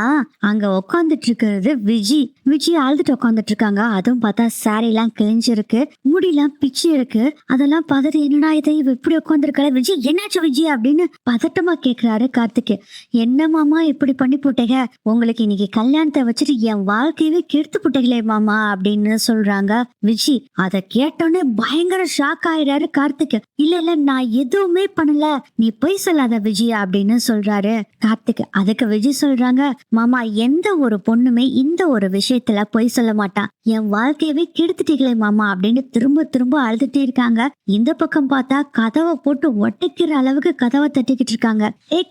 அங்க உட்காந்துட்டு இருக்கிறது விஜி அழுதுட்டு உட்காந்துட்டு இருக்காங்க. அதுவும் பார்த்தா சாரி எல்லாம் கிழிஞ்சிருக்கு, முடியெல்லாம் பிச்சு இருக்கு. அதெல்லாம் பதறி, என்னடா இதை இப்படி உட்காந்துருக்கல விஜய், என்னாச்சு விஜய் அப்படின்னு பதட்டமா கேக்குறாரு கார்த்திக். என்ன மாமா இப்படி பண்ணி போட்டீங்க, உங்களுக்கு இன்னைக்கு கல்யாணத்தை வச்சுட்டு என் வாழ்க்கையவே கெடுத்து போட்டீங்களே மாமா அப்படின்னு சொல்றாங்க விஜி. அதை கேட்டோன்னே பயங்கர ஷாக் ஆயிடுறாரு கார்த்திக். இல்ல நான் எதுவுமே பண்ணல, நீ பொய் சொல்லாத விஜய் அப்படின்னு சொல்றாரு கார்த்திக். அதுக்கு விஜய் சொல்றாங்க, மாமா எந்த ஒரு பொண்ணுமே இந்த ஒரு விஷயத்துல பொய் சொல்ல மாட்டான், என் வாழ்க்கையவே கெடுத்துட்டீங்களே மாமா அப்படின்னு திரும்ப திரும்ப அழுதுட்டே இருக்காங்க. இந்த பக்கம் பார்த்தா கதவை போட்டு ஒட்டைக்கிற அளவுக்கு கதவை தட்டிக்கிட்டு இருக்காங்க.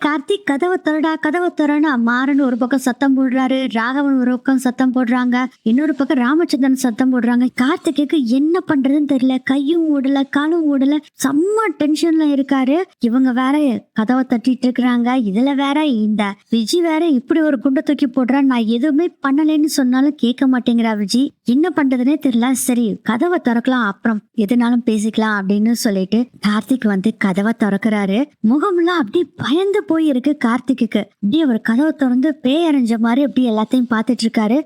கார்த்திக் கதவை திறடா கதவை திறன்னு மாறன் ஒரு பக்கம் சத்தம் போடுறாரு, ராகவன் ஒரு பக்கம் சத்தம் போடுறாங்க, இன்னொரு பக்கம் ராமச்சந்திரன் சத்தம் போடுறாங்க. கார்த்திக்கு என்ன பண்றதுன்னு தெரியல, கையும் ஓடல காலும் ஓடல, செம்ம டென்ஷன்ல இருக்காரு. இவங்க வேற கதவை தட்டிட்டு இருக்கிறாங்க. இதுல வேற இந்த விஜி வேற இப்படி ஒரு குண்டை தூக்கி போடுறா, நான் எதுவுமே பண்ணலன்னு சொன்னாலும் கேட்க மாட்டேங்கிறா விஜி, என்ன பண்றதுன்னே தெரியல. சரி கதவை திறக்கலாம், அப்புறம் எதுனாலும் பேசிக்கலாம் அப்படின்னு சொல்லிட்டு கார்த்திக் வந்து கதவை திறக்கிறாரு. முகம்லாம் அப்படியே பயந்து போய் இருக்கு கார்த்திக்கு. அப்படியே அவர் கதவை திறந்து பேய் அரைஞ்ச மாதிரி அப்படி எல்லாத்தையும் பார்த்துட்டு இருக்காரு.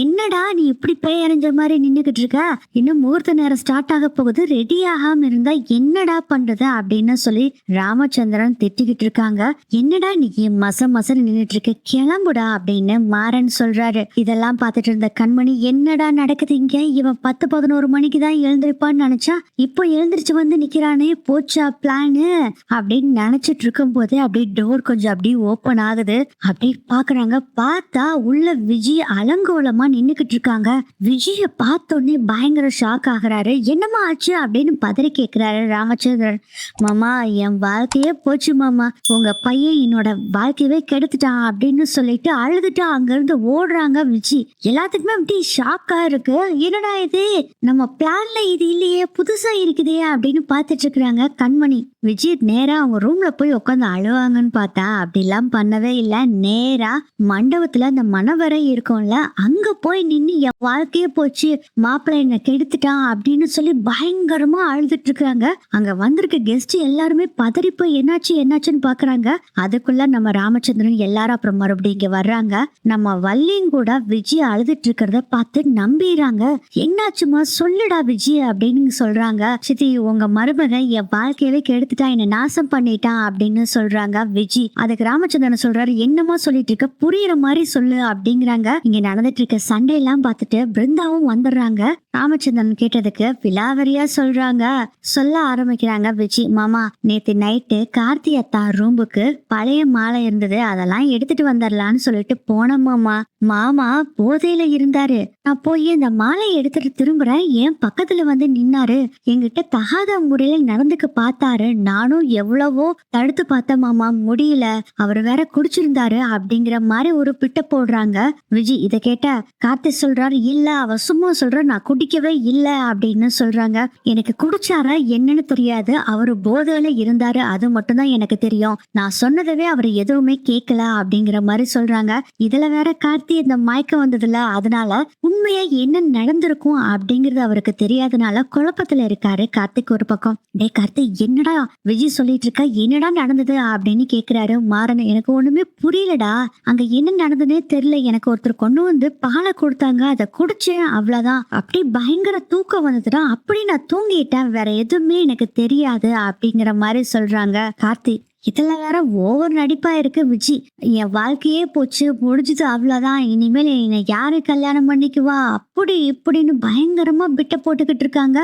என்னடா நீ இப்படி பேய் அரைஞ்ச மாதிரி நின்னுகிட்டு இருக்க, இன்னும் முகூர்த்த நேரம் ஸ்டார்ட் ஆக போகுது, ரெடி ஆகாம இருந்தா என்னடா பண்றது அப்படின்னு சொல்லி ராமச்சந்திரன் திட்டிக்கிட்டு இருக்காங்க. என்னடா நீ மசம் நின்னுட்டு இருக்க, கிளம்புடா அப்படின்னு மாறன் சொல்றாரு. இதெல்லாம் பார்த்துட்டு இருந்த கண்மணி, என்னடா நடக்குது இங்க, இவன் 10-11 மணிக்கு தான் எழுந்திருப்பான்னு நினைச்சா இப்போ எழுந்திருச்சு வந்து நிக்கிறானே, போச்சா பிளானு அப்படின்னு நினைச்சிட்டு இருக்கும் போதே அப்படியே டோர் கொஞ்சம் அப்படியே ஓபன் ஆகுது. அப்படி பாக்குறாங்க, பார்த்தா உள்ள விஜய் அலங்கோலமா நின்னுக்கிட்டு இருக்காங்க. விஜய பார்த்தோன்னே பயங்கர ஷாக் ஆகுறாரு. என்னமா ஆச்சு அப்படின்னு பதறி கேக்குறாரு ராமச்சந்திரன். மாமா, என் வாழ்க்கையே போச்சு மாமா, உங்க பையன் என்னோட வாழ்க்கையவே கெடுத்துட்டான் அப்படின்னு சொல்லிட்டு அழுதுட்டு அங்கிருந்து ஓடுறாங்க விஜி. எல்லாத்துக்குமே அப்படி ஷாக்கா இருக்கு. என்னடா இது, நம்ம பிளான்ல இது இல்லையே, புதுசா இருக்குதே அப்படின்னு பார்த்துட்டு இருக்கிறாங்க கண்மணி. விஜய் நேரா அவங்க ரூம்ல போய் உட்காந்து அழுவாங்கன்னு பார்த்தா அப்படிலாம் பண்ணவே இல்லை. நேரா மண்டபத்துல அந்த மணவரை இருக்கும்ல, அங்க போய் நின்னு என் வாழ்க்கையே போச்சு, மாப்பிள்ளை என்ன கெடுத்துட்டான் அப்படின்னு சொல்லி பயங்கரமா அழுதுட்டு இருக்காங்க. அங்க வந்திருக்க கெஸ்ட் எல்லாருமே பதறி போய் என்னாச்சு என்னாச்சுன்னு பாக்குறாங்க. அதுக்குள்ள நம்ம ராமச்சந்திரன் எல்லாரும் அப்புறம் மறுபடியும் இங்க வர்றாங்க. நம்ம வள்ளியும் கூட விஜய் அழுதுட்டு இருக்கிறத பார்த்து நம்பிடுறாங்க. என்னாச்சுமா சொல்லுடா விஜய் அப்படின்னு சொல்றாங்க. சித்தி, உங்க மருமகன் என் வாழ்க்கையவே கெடுத்துட்டான், என்ன நாசம் பண்ணிட்டான் அப்படின்னு சொல்றாங்க விஜய். அதுக்கு ராமச்சந்திரன் சொல்றாரு, என்னமா சொல்லிட்டு இருக்க, புரியுற மாதிரி சொல்லு அப்படிங்கிறாங்க. இங்க நடந்துட்டு இருக்க சண்டையெல்லாம் பார்த்துட்டு பிருந்தாவும் வந்துடுறாங்க. ராமச்சந்திரன் கேட்டதுக்கு விலாவரியா சொல்ல ஆரம்பிக்கிறாங்க விஜய். மாமா, நேத்து நைட்டு கார்த்தி அத்தா ரூமுக்கு பழைய மாலை இருந்தது, அதெல்லாம் எடுத்துட்டு வந்துடலான்னு சொல்லிட்டு போனோம் மாமா. மாமா போதையில இருந்தாரு. நான் போய் அந்த மாலையை எடுத்துட்டு திரும்புறேன், என் பக்கத்துல வந்து நின்னாரு, என்கிட்ட தகாத முறையில நடந்துக்க பார்த்தாரு. நானும் எவ்வளவோ தடுத்து பார்த்தேன் மாமா, முடியல. அவர் வேற குடிச்சிருந்தாரு அப்படிங்கிற மாதிரி ஒரு பிட்ட போடுறாங்க விஜய். இதை கேட்ட கார்த்தி சொல்றாரு, இல்ல அவ சும்மா சொல்ற, நான் குடிக்கவே இல்ல அப்படின்னு சொல்றாங்க. எனக்கு குடிச்சாரா என்னன்னு தெரியாது, அவரு போதையில இருந்தாரு அது மட்டும் தான் எனக்கு தெரியும், நான் சொன்னதவே அவர் எதுவுமே கேட்கல அப்படிங்கிற மாதிரி சொல்றாங்க. இதுல வேற கார்த்தி இந்த மயக்கம் வந்ததுல, அதனால உண்மையா என்ன நடந்திருக்கும் அப்படிங்கறது அவருக்கு தெரியாதனால குழப்பத்துல இருக்காரு கார்த்திக். ஒரு பக்கம், டே கார்த்திக், என்னடா விஜய் சொல்லிட்டு இருக்கா, என்னடா நடந்தது அப்படின்னு கேக்குறாரு மாறன். எனக்கு ஒண்ணுமே புரியலடா, அங்க என்ன நடந்ததுன்னே தெரியல, எனக்கு ஒருத்தர் கொண்டு வந்து பாலை கொடுத்தாங்க, அதை குடிச்சேன், அவ்வளவுதான். அப்படி பயங்கர தூக்கம் வந்ததுடா, அப்படி நான் தூங்கிட்டேன், வேற எதுவுமே எனக்கு தெரியாது அப்படிங்கிற மாதிரி சொல்றாங்க கார்த்திக். இதுல வேற ஓவர் நடிப்பா இருக்கு விஜய். என் வாழ்க்கையே போச்சு, முடிஞ்சது, அவ்வளவுதான், இனிமேல் என்னை யாரு கல்யாணம் பண்ணிக்குவா அப்படி இப்படின்னு பயங்கரமா பிட்ட போட்டுக்கிட்டு இருக்காங்க.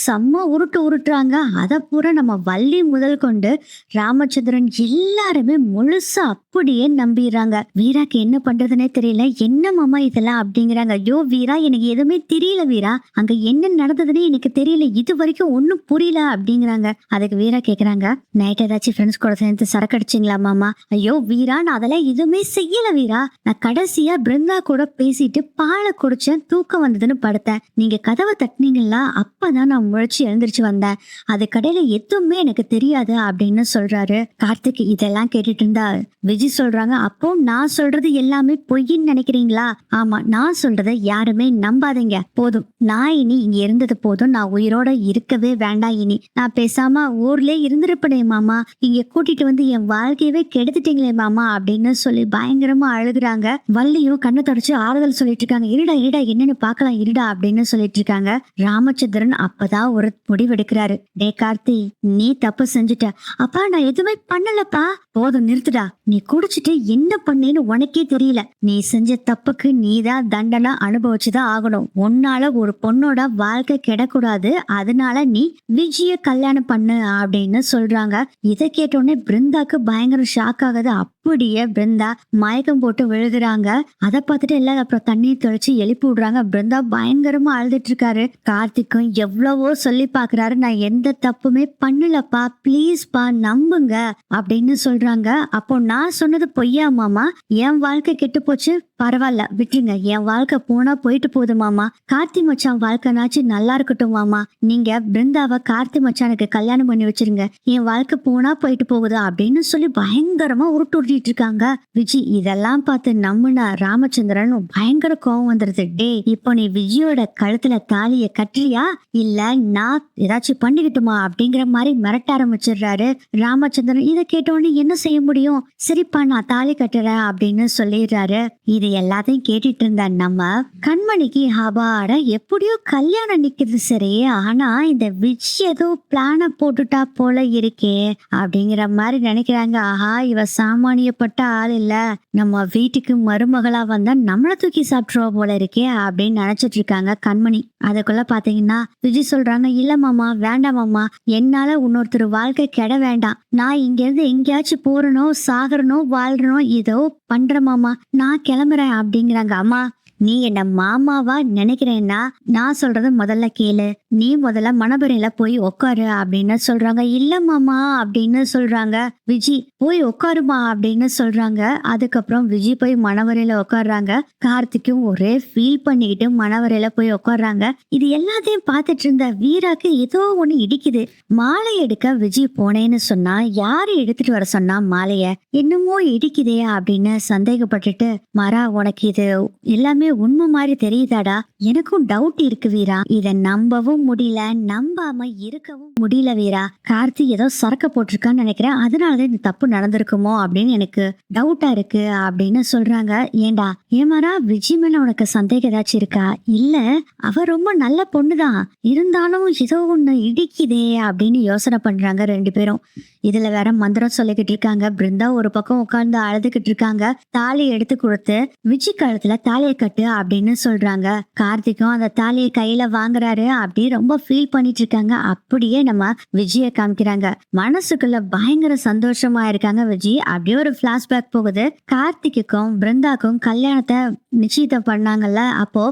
செம்ம உருட்டுறாங்க. அதை பூரா நம்ம வள்ளி முதல் கொண்டு ராமச்சந்திரன் எல்லாருமே முழுசா அப்படியே நம்பிடுறாங்க. வீராக்கு என்ன பண்றதுன்னே தெரியல. என்ன மாமா இதெல்லாம் அப்படிங்கிறாங்க. ஐயோ வீரா, எனக்கு எதுவுமே தெரியல வீரா, அங்க என்ன நடந்ததுன்னு எனக்கு தெரியல, இது வரைக்கும் ஒன்னும் புரியல அப்படிங்கிறாங்க. அதுக்கு வீரா கேக்குறாங்க, நைட் ஏதாச்சும் ஃப்ரெண்ட்ஸ் கூட சேர்ந்து சரக்கு அடிச்சிங்களா மாமா? ஐயோ வீரா, நான் அதெல்லாம் எதுவுமே செய்யல வீரா, நான் கடைசியா பிருந்தா கூட பேசிட்டு பாலை குடிச்சேன், தூக்கம் வந்ததுன்னு படுத்தேன், நீங்க கதவை தட்டினீங்களா, அப்பதான் நான் முழிச்சு எழுந்திரிச்சு வந்தேன், அது கடையில எதுவுமே எனக்கு தெரியாது அப்படின்னு சொல்றாரு கார்த்திக். இதெல்லாம் கேட்டுட்டு இருந்தா விஜய் சொல்றாங்க, அப்போ நான் சொல்றது எல்லாமே பொய்ன்னு நினைக்கிறீங்களா? ஆமா, நான் சொல்றதை யாருமே நம்பாதீங்க, போதும், நான் இனி இங்க இருந்தது போதும், நான் உயிரோட இருக்கவே வேண்டாம், இனி நான் பேசாம ஊர்லயே இருந்திருப்பேனே மாமா, இங்க கூட்டிட்டு வந்து என் வாழ்க்கையவே கெடுத்துட்டீங்களே மாமா அப்படின்னு சொல்லி பயங்கரமா அழுகுறாங்க. வள்ளியும் கண்ணை தொடச்சு ஆறுதல் சொல்லிட்டு இருக்காங்க. இருடா என்னன்னு பாக்கலாம் இருடா அப்படின்னு சொல்லிட்டு இருக்காங்க. ராமச்சந்திரன் அப்பதான் ஒரு முடிவெடுக்கிறாரு. டே கார்த்தி, நீ தப்பு செஞ்சுட்ட. அப்பா, நான் எதுவுமே பண்ணலப்பா, போதும் நிறுத்துடா, நீ குடிச்சிட்டு என்ன பண்ணேன்னு உனக்கே தெரியல, நீ செஞ்ச தப்புக்கு நீதான் தண்டனை அனுபவிச்சுதான் ஆகணும், உன்னால ஒரு பொண்ணோட வாழ்க்கை கெடக்கூடாது, அதனால நீ விஜய கல்யாணம் பண்ணு அப்படின்னு சொல்றாங்க. இதை கேட்டோடனே பிருந்தாக்கு பயங்கர ஷாக் ஆகுது. அப்படியே பிருந்தா மயக்கம் போட்டு விழுகுறாங்க. அதை பார்த்துட்டு எல்லாரும் அப்புறம் தண்ணீர் தெளிச்சு எழுப்பி விடுறாங்க. பிருந்தா பயங்கரமா அழுதுட்டு இருக்காரு. கார்த்திக்கும் எவ்வளவோ சொல்லி பாக்குறாரு, நான் எந்த தப்புமே பண்ணலப்பா, பிளீஸ் பா நம்புங்க அப்படின்னு சொல்றாங்க. அப்போ நான் சொன்னது பொய்யா மாமா? என் வாழ்க்கை கெட்டு போச்சு, பரவாயில்ல விட்டுருங்க, என் வாழ்க்கை போனா போயிட்டு போகுது மாமா, கார்த்தி மச்சான் வாழ்க்கைனாச்சு நல்லா இருக்கட்டும் மாமா, நீங்க பிருந்தாவை கார்த்தி மச்சானுக்கு கல்யாணம் பண்ணி வச்சிருங்க, என் வாழ்க்கை போனா போயிட்டு போகுது அப்படின்னு சொல்லி பயங்கரமா உருட்டிட்டு இருக்காங்க விஜய். இதெல்லாம் பார்த்து நம்புனா ராமச்சந்திரன் பயங்கர கோவம் வந்துருது. டே, இப்போ நீ விஜயோட கழுத்துல தாலிய கட்டுறியா, இல்ல நான் ஏதாச்சும் பண்ணிக்கிட்டுமா அப்படிங்கிற மாதிரி மிரட்ட ஆரம்பிச்சிடுறாரு ராமச்சந்திரன். இதை கேட்டோன்னு என்ன செய்ய முடியும், சரிப்பா நான் தாலி கட்டுறேன் அப்படின்னு சொல்லிடுறாரு. இது எல்லாத்தையும் கேட்டுட்டு இருந்த நம்ம கண்மணிக்கு ஹபாட எப்படியோ கல்யாணம் நிக்கிறது சரி, ஆனா இந்த விஜய் ஏதோ பிளான போட்டுட்டா போல இருக்கே அப்படிங்கிற மாதிரி நினைக்கிறாங்க. ஆஹா, இவ சாமானியப்பட்ட ஆள் இல்ல, நம்ம வீட்டுக்கு மருமகளா வந்தா நம்மள தூக்கி சாப்பிட்டுருவா போல இருக்கே அப்படின்னு நினைச்சிட்டு இருக்காங்க கண்மணி. அதுக்குள்ள பாத்தீங்கன்னா விஜய் சொல்றாங்க, இல்ல மாமா, வேண்டாம் மாமா, என்னால இன்னொருத்தர் வாழ்க்கை கெட வேண்டாம், நான் இங்க இருந்து எங்கேயாச்சும் போறனோ சாகரனோ வாழ்றனோ ஏதோ பண்ற மாமா, நான் கிளம்புறேன் அப்படிங்கிறாங்க. அம்மா, நீ என்ன மாமாவா நினைக்கிறேன்னா நான் சொல்றத முதல்ல கேளு, நீ முதல்ல மணவரையில போய் உட்காரு அப்படின்னு சொல்றாங்க. இல்ல மாமா அப்படின்னு சொல்றாங்க. விஜி போய் உட்காருமா அப்படின்னு சொல்றாங்க. அதுக்கப்புறம் விஜி போய் மணவரையில உட்கார்றாங்க. கார்த்திக்கும் ஒரே ஃபீல் பண்ணிக்கிட்டு மணவரையில போய் உட்கார்றாங்க. இது எல்லாத்தையும் பார்த்துட்டு இருந்த வீராக்கு ஏதோ ஒண்ணு இடிக்குது. மாலை எடுக்க விஜி போனேன்னு சொன்னா யாரு எடுத்துட்டு வர சொன்னா மாலைய? என்னமோ இடிக்குதே அப்படின்னு சந்தேகப்பட்டுட்டு, மரா உனக்கு இது எல்லாமே உண்மை மாதிரி தெரியுதாடா? எனக்கும் டவுட் இருக்கு வீரா. இத நம்பவும் முடியல, நம்பாம இருக்கவும் முடியல வீரா. கார்த்தி ஏதோ சரக்க போட்டிருக்கான்னு நினைக்கிறேன். அதனாலதான் இந்த தப்பு நடந்திருக்குமோ அப்படின்னு எனக்கு டவுட்டா இருக்கு அப்படின்னு சொல்றாங்க. ஏண்டா ஏமாரா விஜய் மேல உனக்கு சந்தேகம் ஏதாச்சும் இருக்கா? இல்ல, அவ ரொம்ப நல்ல பொண்ணுதான், இருந்தாலும் ஏதோ ஒண்ணு இடிக்குதே அப்படின்னு யோசனை பண்றாங்க ரெண்டு பேரும். இதுல வேற மந்திரம் சொல்லிக்கிட்டு இருக்காங்க. பிருந்தா ஒரு பக்கம் உட்கார்ந்து அழுதுகிட்டு இருக்காங்க. தாலி எடுத்து கொடுத்து விஜய் கழுத்துல தாலியை கட்டு அப்படின்னு சொல்றாங்க. கார்த்திக்கும் அந்த தாலியை கையில வாங்குறாரு. அப்படி ரொம்ப ஃபீல் பண்ணிட்டு இருக்காங்க. அப்படியே நம்ம விஜய காமிக்கிறாங்க. மனசுக்குள்ள பயங்கர சந்தோஷமா இருக்காங்க விஜய். அப்படியே ஒரு பிளாஷ்பேக் போகுது. கார்த்திக்குக்கும் பிருந்தாக்கும் கல்யாணத்தை நிச்சயித்தம் பண்ணாங்கல்ல, அப்போ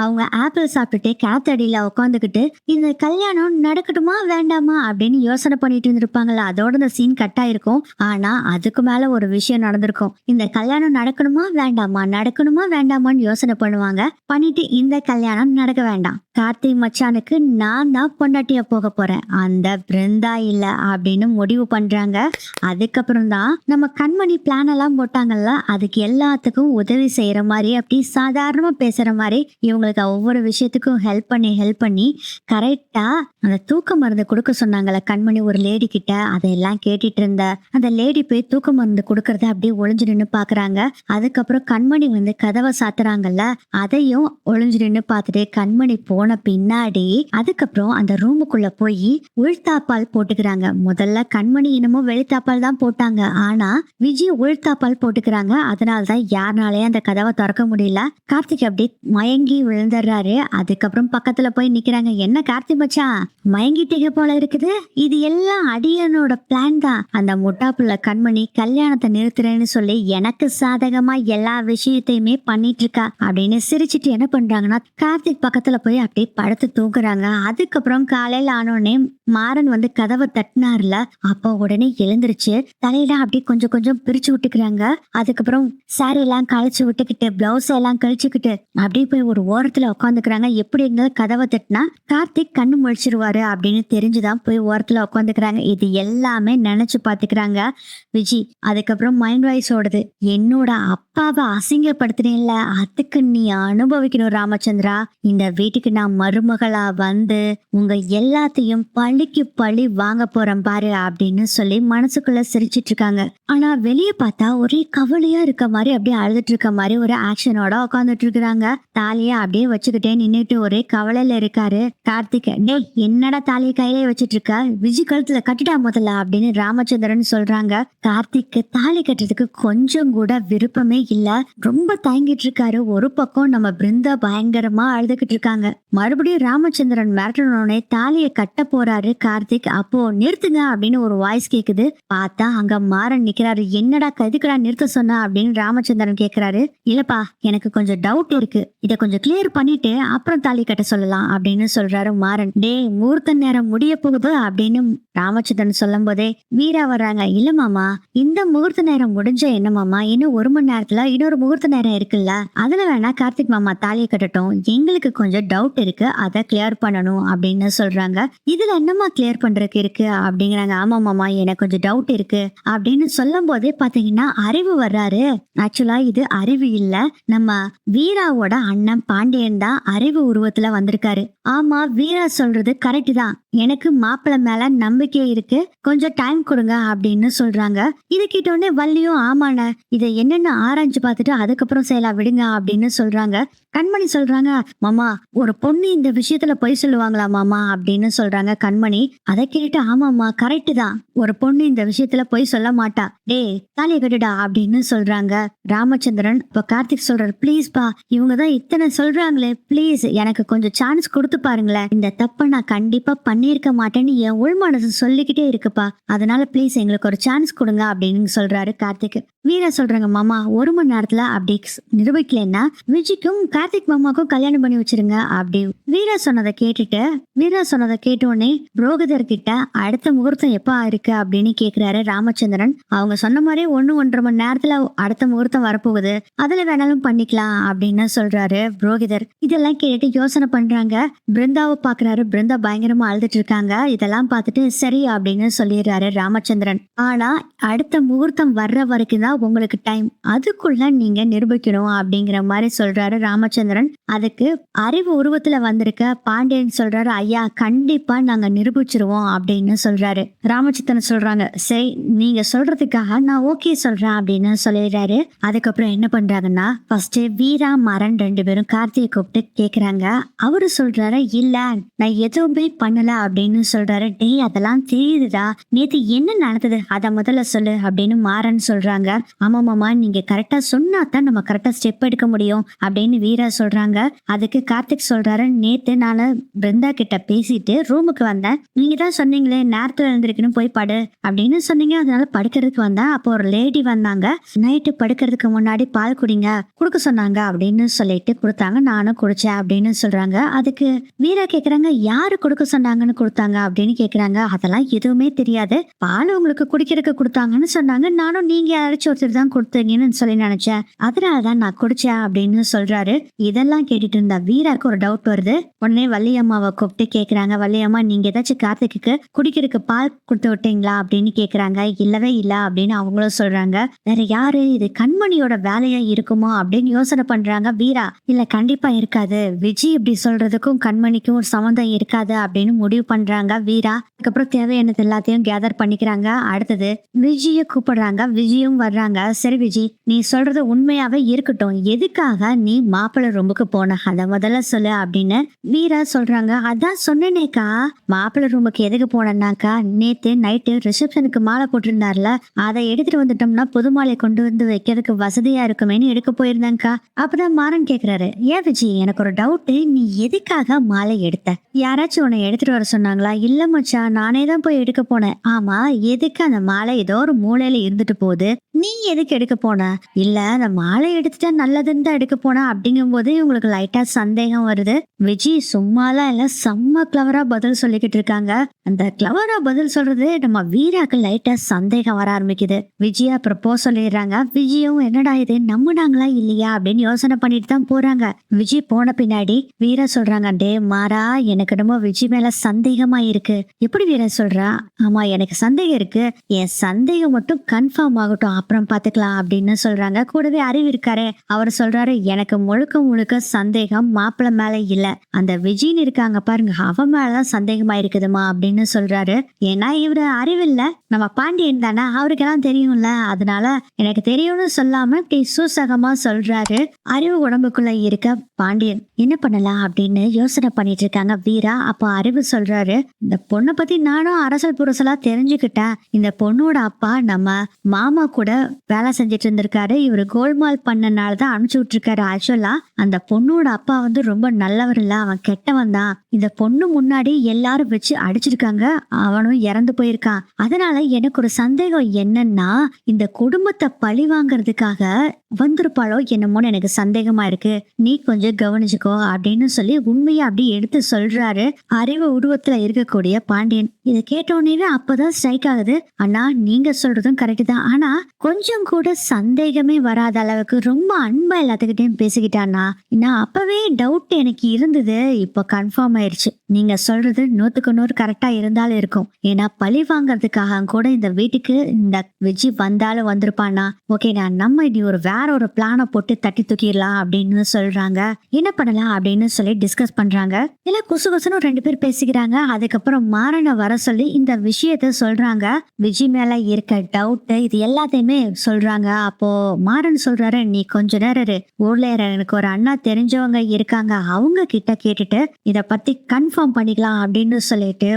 அவங்க ஆப்பிள் சாப்பிட்டுட்டு கிணத்தடியில உட்காந்துக்கிட்டு இந்த கல்யாணம் நடக்கட்டுமா வேண்டாமா அப்படின்னு யோசனை பண்ணிட்டு இருந்திருப்பாங்கல்ல. அதோட இந்த சீன் கட் ஆயிருக்கும். ஆனா அதுக்கு மேல ஒரு விஷயம் நடந்திருக்கும். இந்த கல்யாணம் நடக்கணுமா வேண்டாமா, நடக்கணுமா வேண்டாமான்னு யோசனை பண்ணுவாங்க. பண்ணிட்டு இந்த கல்யாணம் நடக்க வேண்டாம், கார்த்திக் மச்சானுக்கு நான் தான் பொண்டாட்டியா போக போறேன், அந்த பிருந்தா இல்ல அப்படின்னு முடிவு பண்றாங்க. அதுக்கப்புறம் தான் நம்ம கண்மணி பிளான் எல்லாம் போட்டாங்கல்ல, அதுக்கு எல்லாத்துக்கும் உதவி செய்யற மாதிரி அப்படி சாதாரணமா பேசுற மாதிரி இவங்களுக்கு ஒவ்வொரு விஷயத்துக்கும் ஹெல்ப் பண்ணி கரெக்டா அந்த தூக்க மருந்து கொடுக்க சொன்னாங்கல்ல கண்மணி ஒரு லேடி கிட்ட. அதெல்லாம் கேட்டுட்டு இருந்த அந்த லேடி போய் தூக்க மருந்து கொடுக்கறத அப்படியே ஒளிஞ்சு நின்று பாக்குறாங்க. அதுக்கப்புறம் கண்மணி வந்து கதவை சாத்துறாங்கல்ல, அதையும் ஒளிஞ்சு நின்று பார்த்துட்டு கண்மணி போன பின்னாடி அதுக்கப்புறம் அந்த ரூமுக்குள்ள போய் உள்தாப்பால் போட்டுக்கிறாங்க. முதல்ல கண்மணி இன்னமும் வெளித்தாப்பால் தான் போட்டாங்க. ஆனா விஜய் உள்தாப்பால் போட்டுக்கிறாங்க. அதனாலதான் யாருனாலே அந்த கதவை திறக்க முடியல. கார்த்திக் அப்படி மயங்கி விழுந்துடுறாரு. அதுக்கப்புறம் பக்கத்துல போய் நிக்கிறாங்க. என்ன கார்த்திக் மச்சான் மயங்கிட்டீங்க போல இருக்குது, இது எல்லாம் அடியனோட பிளான் தான். அந்த முட்டாப்புள்ள கண்மணி கல்யாணத்தை நிறுத்துறேன்னு சொல்லி எனக்கு சாதகமா எல்லா விஷயத்தையுமே பண்ணிட்டு இருக்கா அப்படின்னு சிரிச்சுட்டு என்ன பண்றாங்கன்னா கார்த்திக் பக்கத்துல போய் அப்படியே படுத்து தூக்குறாங்க. அதுக்கப்புறம் காலையில ஆனோடனே மாறன் வந்து கதவை தட்டினார்ல, அப்போ உடனே எழுந்திருச்சு தலையில அப்படியே கொஞ்சம் கொஞ்சம் பிரிச்சு விட்டுக்கிறாங்க. அதுக்கப்புறம் சாரி எல்லாம் கழிச்சு விட்டுக்கிட்டு பிளவுஸ் எல்லாம் கழிச்சுக்கிட்டு அப்படியே போய் ஒரு ஓரத்துல உட்காந்துக்கிறாங்க. எப்படி இருந்தாலும் கதவை தட்டினா கார்த்திக் கண்ணு முழிச்சிருவாரு அப்படின்னு தெரிஞ்சுதான் போய் ஓரத்துல உட்காந்துக்கிறாங்க. இது எல்லாமே நினைச்சு பாத்துக்கிறாங்க விஜி. அதுக்கப்புறம் மைண்ட் வாய்ஸ் ஓடுது, என்னோட அப்பாவை அசிங்கப்படுத்துறேன்ல, அதுக்கு நீ அனுபவிக்கணும் ராமச்சந்திரா. இந்த வீட்டுக்கு நான் மருமகளா வந்து உங்க எல்லாத்தையும் பழிக்கு பழி வாங்க போறேன் பாரு அப்படின்னு சொல்லி மனசுக்குள்ள சிரிச்சிட்டு இருக்காங்க. ஆனா வெளியே பார்த்தா ஒரே கவலையா இருக்க மாதிரி அப்படியே அழுதுட்டு இருக்க மாதிரி ஒரு ஆக்ஷனோட உட்காந்துட்டு இருக்கிறாங்க. தாலிய அப்படியே வச்சுக்கிட்டே நின்னுட்டு ஒரே கவலையில இருக்காரு கார்த்திக். டேய் என்னடா தாலியை கையிலே வச்சிட்டு இருக்க, விஜய் கழுத்துல கட்டிட்டா முதல்ல அப்படின்னு ராமச்சந்திரன் சொல்றாங்க. கார்த்திக்கு தாலி கட்டுறதுக்கு கொஞ்சம் கூட விருப்பமே இல்ல, ரொம்ப தயங்கிட்டு இருக்காரு. ஒரு பக்கம் நம்ம பிருந்தா பயங்கரமா அழுதுகிட்டு இருக்காங்க. மறுபடியும் ராமச்சந்திரன் மிரட்டனோடனே தாலியை கட்ட போறாரு கார்த்திக். அப்போ நிறுத்துங்க அப்படின்னு ஒரு வாய்ஸ் கேக்குது. பார்த்தா அங்க மாறன் நிக்கிறாரு. என்னடா எதுக்குடா நிறுத்த சொன்னா அப்படின்னு ராமச்சந்திரன் கேக்குறாரு. இல்லப்பா எனக்கு கொஞ்சம் டவுட் இருக்கு, இத கொஞ்சம் கிளியர் பண்ணிட்டு அப்புறம் தாலி கட்ட சொல்லலாம் அப்படின்னு சொல்றாரு மாறன். டே முகூர்த்த நேரம் முடிய போகுது அப்படின்னு ராமச்சந்திரன் சொல்லும் போதே வீரா வர்றாங்க. இல்ல மாமா, இந்த முகூர்த்த நேரம் முடிஞ்ச என்ன மாமா, இன்னும் 1 மணி நேரத்துல இன்னொரு முகூர்த்த நேரம் இருக்குல்ல, அதுல வேணா கார்த்திக் மாமா தாலியை கட்டட்டும், எங்களுக்கு கொஞ்சம் டவுட் இருக்கு, அதை கிளியர் பண்ணணும் அப்படின்னு சொல்றாங்க. இதுல என்னமா கிளியர் பண்றதுக்கு இருக்கு அப்படிங்கிறாங்க. ஆமா மாமா எனக்கு கொஞ்சம் டவுட் இருக்கு அப்படின்னு சொல்லும் போதே பாத்தீங்கன்னா அறிவு வர்றாரு. ஆக்சுவலா இது அறிவு இல்ல, நம்ம வீராவோட அண்ணன் பாண்டியன் தான் அறிவு உருவத்துல வந்திருக்காரு. ஆமா வீரா சொல்றது கரெக்ட் தான், எனக்கு மாப்பிள்ளை மேல நம்பிக்கை இருக்கு, கொஞ்சம் டைம் கொடுங்க அப்படின்னு சொல்றாங்க. இது கேட்டோடனே வள்ளியும் ஆமான இதை என்னன்னு ஆராய்ஞ்சு பார்த்துட்டு அதுக்கப்புறம் செய்யலாம் விடுங்க அப்படின்னு சொல்றாங்க. கண்மணி சொல்றாங்க, மாமா ஒரு பொண்ணு இந்த விஷயத்துல பொய் சொல்லுவாங்களா மாமா அப்படின்னு சொல்றாங்க கண்மணி. அதை கேட்டுட்டு ஆமாமா கரெக்ட் தான், ஒரு பொண்ணு இந்த விஷயத்துல பொய் சொல்ல மாட்டா, டே தாலியை கட்டுடா அப்படின்னு சொல்றாங்க ராமச்சந்திரன். இப்ப கார்த்திக் சொல்றாரு, ப்ளீஸ் பா இவங்கதான் இத்தனை சொல்றாங்களே, ப்ளீஸ் எனக்கு கொஞ்சம் சான்ஸ் கொடுத்து பாருங்களேன், இந்த தப்ப நான் கண்டிப்பா பண்ணிருக்க மாட்டேன்னு என் உள் மனசு சொல்லிக்கிட்டே இருக்குப்பா, அதனால ப்ளீஸ் எங்களுக்கு ஒரு சான்ஸ் கொடுங்க அப்படின்னு சொல்றாரு கார்த்திக். வீரா சொல்றாங்க, மாமா 1 மணி நேரத்துல அப்படி நிரூபிக்கலைன்னா விஜிக்கும் கார்த்திக் மாமாக்கும் கல்யாணம் பண்ணி வச்சிருங்க அப்படி. வீரா சொன்னதை கேட்ட உடனே புரோகிதர் கிட்ட அடுத்த முகூர்த்தம் எப்ப இருக்கு அப்படின்னு கேக்குறாரு ராமச்சந்திரன். அவங்க சொன்ன மாதிரி 1-1.5 மணி நேரத்துல அடுத்த முகூர்த்தம் வரப்போகுது, அதுல வேணாலும் பண்ணிக்கலாம் அப்படின்னு சொல்றாரு புரோகிதர். இதெல்லாம் கேட்டு யோசனை பண்றாங்க. பிருந்தாவை பாக்குறாரு. பிருந்தா பயங்கரமா அழுதுட்டு இருக்காங்க. இதெல்லாம் பார்த்துட்டு சரி அப்படின்னு சொல்லிடுறாரு ராமச்சந்திரன். ஆனா அடுத்த முகூர்த்தம் வர்ற வரைக்கும் தான் உங்களுக்கு டைம், அதுக்குள்ள நீங்க நிரூபிக்கணும் அப்படிங்கிற மாதிரி சொல்றாரு ராமச்சந்திரன். அதுக்கு அறிவு உருவத்துல வந்திருக்க பாண்டியன் சொல்றாரு, ஐயா கண்டிப்பா நாங்க நிரூபிச்சிருவோம் அப்படின்னு சொல்றாரு. ராமச்சந்திரன் சொல்றாங்க, சரி நீங்க சொல்றதுக்காக நான் ஓகே சொல்றேன் அப்படின்னு சொல்லிடுறாரு. அதுக்கப்புறம் என்ன பண்றாங்கன்னா, ஃபர்ஸ்ட் வீரா மாறன் 2 பேரும் கார்த்தியை கூப்பிட்டு கேக்குறாங்க. அவரு சொல்றாரு, இல்ல நான் எதுவுமே பண்ணல அப்படின்னு சொல்றாரு. டேய் அதெல்லாம் தெரியுதுடா, நேத்து என்ன நடந்தது அத முதல்ல சொல்லு அப்படின்னு மாறன் சொல்றாங்க. ஆமா மாமா, நீங்க கரெக்டா சொன்னாதான் நம்ம கரெக்டா ஸ்டெப் எடுக்க முடியும் அப்படின்னு வீரா சொல்றாங்க. அதுக்கு கார்த்திக் சொல்றாரு, நேத்து நானு பிருந்தா கிட்ட பேசிட்டு ரூமுக்கு வந்தேன். நீங்க தான் சொன்னீங்களே நேரத்துல எழுந்திருக்கணும் போய் படு அப்படின்னு சொன்னீங்க, அதனால படுக்கிறதுக்கு வந்தேன். அப்போ ஒரு லேடி வந்தாங்க, நைட்டு படுக்கிறதுக்கு முன்னாடி பால் குடிங்க குடுக்க சொன்னாங்க அப்படின்னு சொல்லிட்டு கொடுத்தாங்க, நானும் குடிச்சேன் அப்படின்னு சொல்றாங்க. அதுக்கு வீரா கேக்குறாங்க, யாரு கொடுக்க சொன்னாங்கன்னு கொடுத்தாங்க அப்படின்னு கேக்குறாங்க. அதெல்லாம் எதுவுமே தெரியாது, பால் உங்களுக்கு குடிக்கிறதுக்கு கொடுத்தாங்கன்னு சொன்னாங்க, நானும் நீங்க யாராச்சும் ஒருத்தர் தான் கொடுத்தீங்கன்னு சொல்லி நினைச்சேன், அதனாலதான் நான் குடிச்சேன் அப்படின்னு சொல்றாரு. இதெல்லாம் கேட்டுட்டு இருந்த வீராக்கு ஒரு டவுட் வருது. உடனே வள்ளியம்மாவை கூப்பிட்டு கேக்குறாங்க, வள்ளியம்மா நீங்க ஏதாச்சும் கார்த்திக்கு குடிக்கிறதுக்கு பால் கொடுத்து விட்டீங்களா அப்படின்னு கேக்குறாங்க. இல்லவே இல்ல அப்படின்னு அவங்களும் சொல்றாங்க. வேற யாரு, இது கண்மணியோட வேலையா இருக்குமோ அப்படின்னு யோசனை பண்றாங்க வீரா. இல்ல கண்டிப்பா இருக்காது, விஜய் இப்படி சொல்றதுக்கும் கண்மணிக்கும் ஒரு சம்மந்தம் இருக்காது அப்படின்னு முடிவு பண்றாங்க வீரா. அதுக்கப்புறம் தேவையானது எல்லாத்தையும் கேதர் பண்ணிக்கிறாங்க. அடுத்தது விஜய கூப்பிடுறாங்க. விஜயும் வர்றாங்க. சரி விஜய், நீ சொல்றது உண்மையாவே இருக்கட்டும், எதுக்காக நீ மாப்பிள்ளை ரூமுக்கு போன அத முதல்ல சொல்லு அப்படின்னு வீரா சொல்றாங்க. அதான் சொன்னேனேக்கா, மாப்பிள்ளை ரூமுக்கு எதுக்கு போனேன்னாக்கா, நேத்து நைட்டு ரிசப்ஷனுக்கு மாலை போட்டிருந்தாருல, அதை எடுத்துட்டு வந்துட்டோம்னா புது மாலை கொண்டு வந்து வைக்கிறதுக்கு வசதியா இருக்குமேன்னு எடுக்க போயிருந்தேன்க்கா. அப்பதான் மாறன் கேக்குறாரு, ஏன் விஜய் எனக்கு ஒரு டவுட், நீ எதுக்காக மாலை எடுத்த, யாராச்சும் உன்னை எடுத்துட்டு வர சொன்னாங்களா? இல்ல மச்சான், நானே தான் போய் எடுக்க போனேன். ஆமா எதுக்கு அந்த மாலை ஏதோ ஒரு மூலையில இருந்துட்டு போகுது, நீ எதுக்கு எடுக்க போன? இல்ல அந்த மாலை எடுத்துட்டா நல்லதுன்னு தான் எடுக்க போன அப்படிங்கும் போது இவங்களுக்கு லைட்டா சந்தேகம் வருது. விஜய் சும்மாலாம் இல்ல, செம்ம கிளவரா பதில் சொல்லிக்கிட்டு இருக்காங்க. அந்த கிளவரா பதில் சொல்றது நம்ம வீராக்கு லைட்டா சந்தேகம் வர ஆரம்பிக்குது. விஜயா ப்ரப்போஸ் சொல்லிடுறாங்க. விஜயும் என்னடா இது நம்புனாங்களா இல்லையா அப்படின்னு யோசனை பண்ணிட்டு தான் போறாங்க. விஜய் போன பின்னாடி வீரா சொல்றாங்க, டே மாறா எனக்கு என்னமோ விஜய் மேல சந்தேகமா இருக்கு. எப்படி வீரா சொல்றா? ஆமா எனக்கு சந்தேகம் இருக்கு, என் சந்தேகம் மட்டும் கன்ஃபார்ம் ஆகட்டும் அப்புறம் பாத்துக்கலாம் அப்படின்னு சொல்றாங்க. கூடவே அறிவு இருக்காரு, அவர் சொல்றாரு, எனக்கு முழுக்க முழுக்க சந்தேகம் மாப்பிள்ளை மேல இல்ல, அந்த விஜய்னு இருக்காங்க பாருங்க அவன் மேலதான் சந்தேகமா இருக்குதுமா அப்படின்னு சொல்றாரு. ஏன்னா இவரு அறிவில்ல, நம்ம பாண்டியன் தானே, அவருக்கெல்லாம் தெரியும்ல, அதனால எனக்கு தெரியும்னு சொல்லாம இப்படி சூசகமா சொல்றாரு. அறிவு உடம்புக்குள்ள இருக்க பாண்டியன் என்ன பண்ணலாம் அப்படின்னு யோசனை பண்ணிட்டு இருக்காங்க வீரா. அப்போ அறிவு சொல்றாரு, இந்த பொண்ணை பத்தி நானும் அரசல் புரசலா தெரிஞ்சுக்கிட்டேன், இந்த பொண்ணோட அப்பா நம்ம மாமா கூட வேலை செஞ்சுட்டு இருந்திருக்காரு, இவரு கோல்மால் பண்ணனாலதான் அனுப்பிச்சு விட்டுருக்காரு. ஆக்சுவலா அந்த பொண்ணோட அப்பா வந்து ரொம்ப நல்லவர் இல்ல, அவன் கெட்டவன் தான். இந்த பொண்ணு முன்னாடி எல்லாரும் வச்சு அடிச்சிருக்காங்க, அவனும் இறந்து போயிருக்கான். அதனால எனக்கு ஒரு சந்தேகம் என்னன்னா, இந்த குடும்பத்தை பழி வாங்கறதுக்காக வந்திருப்பாளோ என்னமோன்னு எனக்கு சந்தேகமா இருக்கு, நீ கொஞ்சம் கவனிச்சுக்கோ அப்படின்னு சொல்லி உண்மையா அப்படி எடுத்து சொல்றாரு அறிவு உருவத்துல இருக்கக்கூடிய பாண்டியன். இதை கேட்டோன்னே அப்பதான் ஸ்ட்ரைக் ஆகுது, ஆனா நீங்க சொல்றதும் கரெக்ட் தான், ஆனா கொஞ்சம் கூட சந்தேகமே வராத அளவுக்கு ரொம்ப அன்பா எல்லாத்துக்கிட்டையும் பேசிக்கிட்டானா, நான் அப்பவே டவுட் எனக்கு இருந்தது, இப்போ கன்ஃபார்ம் ஆயிருச்சு, நீங்க சொல்றது 100% கரெக்டா இருந்தாலும் இருக்கும். ஏன்னா பழி வாங்கறதுக்காக கூட இந்த வீட்டுக்கு இந்த விஜய் வந்தாலும் வந்திருப்பானா. ஓகே நம்ம இனி வேற ஒரு பிளான போட்டு தட்டி தூக்கிடலாம் அப்படின்னு சொல்றாங்க. என்ன பண்ணலாம் அப்படின்னு சொல்லி டிஸ்கஸ் பண்றாங்க. இல்ல குசு குசுன்னு 2 பேர் பேசிக்கிறாங்க. அதுக்கப்புறம் மாறனை வர சொல்லி இந்த விஷயத்த சொல்றாங்க. விஜய் மேல இருக்க டவுட் இது எல்லாத்தையுமே சொல்றாங்க. அப்போ மாறன் சொல்றாரு, நீ கொஞ்ச நேரம் இரு, ஊர்ல எனக்கு ஒரு அண்ணா தெரிஞ்சவங்க இருக்காங்க, அவங்க கிட்ட கேட்டுட்டு இத பத்தி கன்ஃபார்ம் பண்ணிக்கலாம் அப்படின்னு சொல்லிட்டு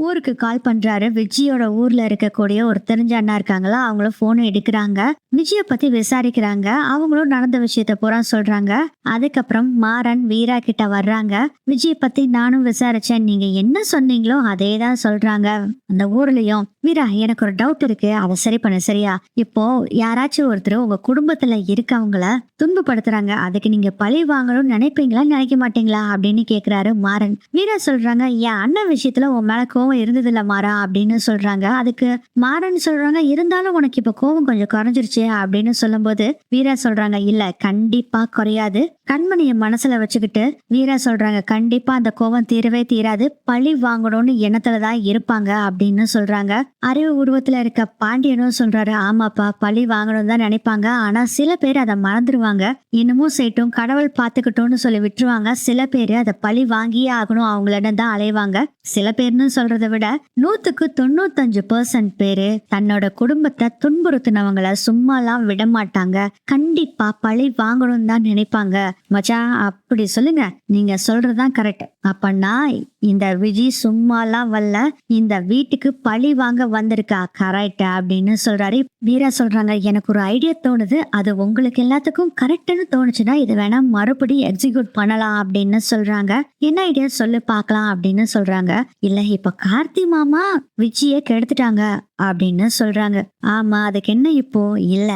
ஊருக்கு கால் பண்றாரு. விஜயோட ஊர்ல இருக்கக்கூடிய ஒரு தெரிஞ்ச அண்ணா இருக்காங்களா, அவங்களும் போன் எடுக்கிறாங்க. விஜய பத்தி விசாரிக்கிறாங்க. அவங்களும் நடந்த விஷயத்த பூரா சொல்றாங்க. அதுக்கப்புறம் மாறன் வீரா கிட்ட வர்றாங்க. விஜய பத்தி நானும் விசாரிச்சேன், நீங்க என்ன சொன்னீங்களோ அதே தான் சொல்றாங்க அந்த ஊர்லயும். வீரா, எனக்கு ஒரு டவுட் இருக்கு, அதை சரி பண்ண சரியா? இப்போ யாராச்சும் ஒருத்தர் உங்க குடும்பத்துல இருக்கவங்கள துன்பப்படுத்துறாங்க, அதுக்கு நீங்க பழி வாங்கணும்னு நினைப்பீங்களா நினைக்க மாட்டீங்களா அப்படின்னு கேக்குறாரு மாறன். வீரா சொல்றாங்க, என் அண்ணன் விஷயத்துல உன் மேல கோவம் இருந்தது இல்ல மாறா அப்படின்னு சொல்றாங்க. அதுக்கு மாறன் சொல்றாங்க, இருந்தாலும் உனக்கு இப்ப கோவம் கொஞ்சம் குறைஞ்சிருச்சு அப்படின்னு சொல்லும்போது வீரா சொல்றாங்க, இல்ல கண்டிப்பா குறையாது. கண்மணிய மனசுல வச்சுக்கிட்டு வீரா சொல்றாங்க, கண்டிப்பா அந்த கோவம் தீரவே தீராது, பழி வாங்கணும்னு எண்ணத்துலதான் இருப்பாங்க அப்படின்னு சொல்றாங்க. அறிவு உருவத்துல இருக்க பாண்டியனும் சொல்றாரு, ஆமாப்பா பழி வாங்கணும் தான் நினைப்பாங்க, ஆனா சில பேர் அதை மறந்துடுவாங்க. இன்னமும் சேட்டும் கடவுள் பாத்துக்கிட்டோம்னு சொல்லி விட்டுருவாங்க. சில பேரு அதை பழி வாங்கியே ஆகணும் அவங்களிடம் தான் அலைவாங்க. சில பேர்னு சொல்றதை விட 100% பேரு தன்னோட குடும்பத்தை துன்புறுத்தினவங்களை சும்மாலாம் விட மாட்டாங்க. கண்டிப்பா பழி வாங்கணும் தான் நினைப்பாங்க. மச்சான் அப்படி சொல்லுங்க, நீங்க சொல்றதுதான் கரெக்ட். அப்பன்னா இந்த விஜய் சும்மாலாம் வரல, இந்த வீட்டுக்கு பழி வாங்க வந்திருக்கா, கரெக்ட் அப்படின்னு சொல்றாரு. வீரா சொல்றாங்க, எனக்கு ஒரு ஐடியா தோணுது, அது உங்களுக்கு எல்லாத்துக்கும் கரெக்ட்னு தோணுச்சுன்னா இது வேணா மறுபடியும் எக்ஸிக்யூட் பண்ணலாம் அப்படின்னு சொல்றாங்க. என்ன ஐடியா சொல்லு பார்க்கலாம் அப்படின்னு சொல்றாங்க. இல்ல இப்ப கார்த்தி மாமா விஜய கெடுத்துட்டாங்க அப்படின்னு சொல்றாங்க. ஆமா, அதுக்கு என்ன இப்போ? இல்ல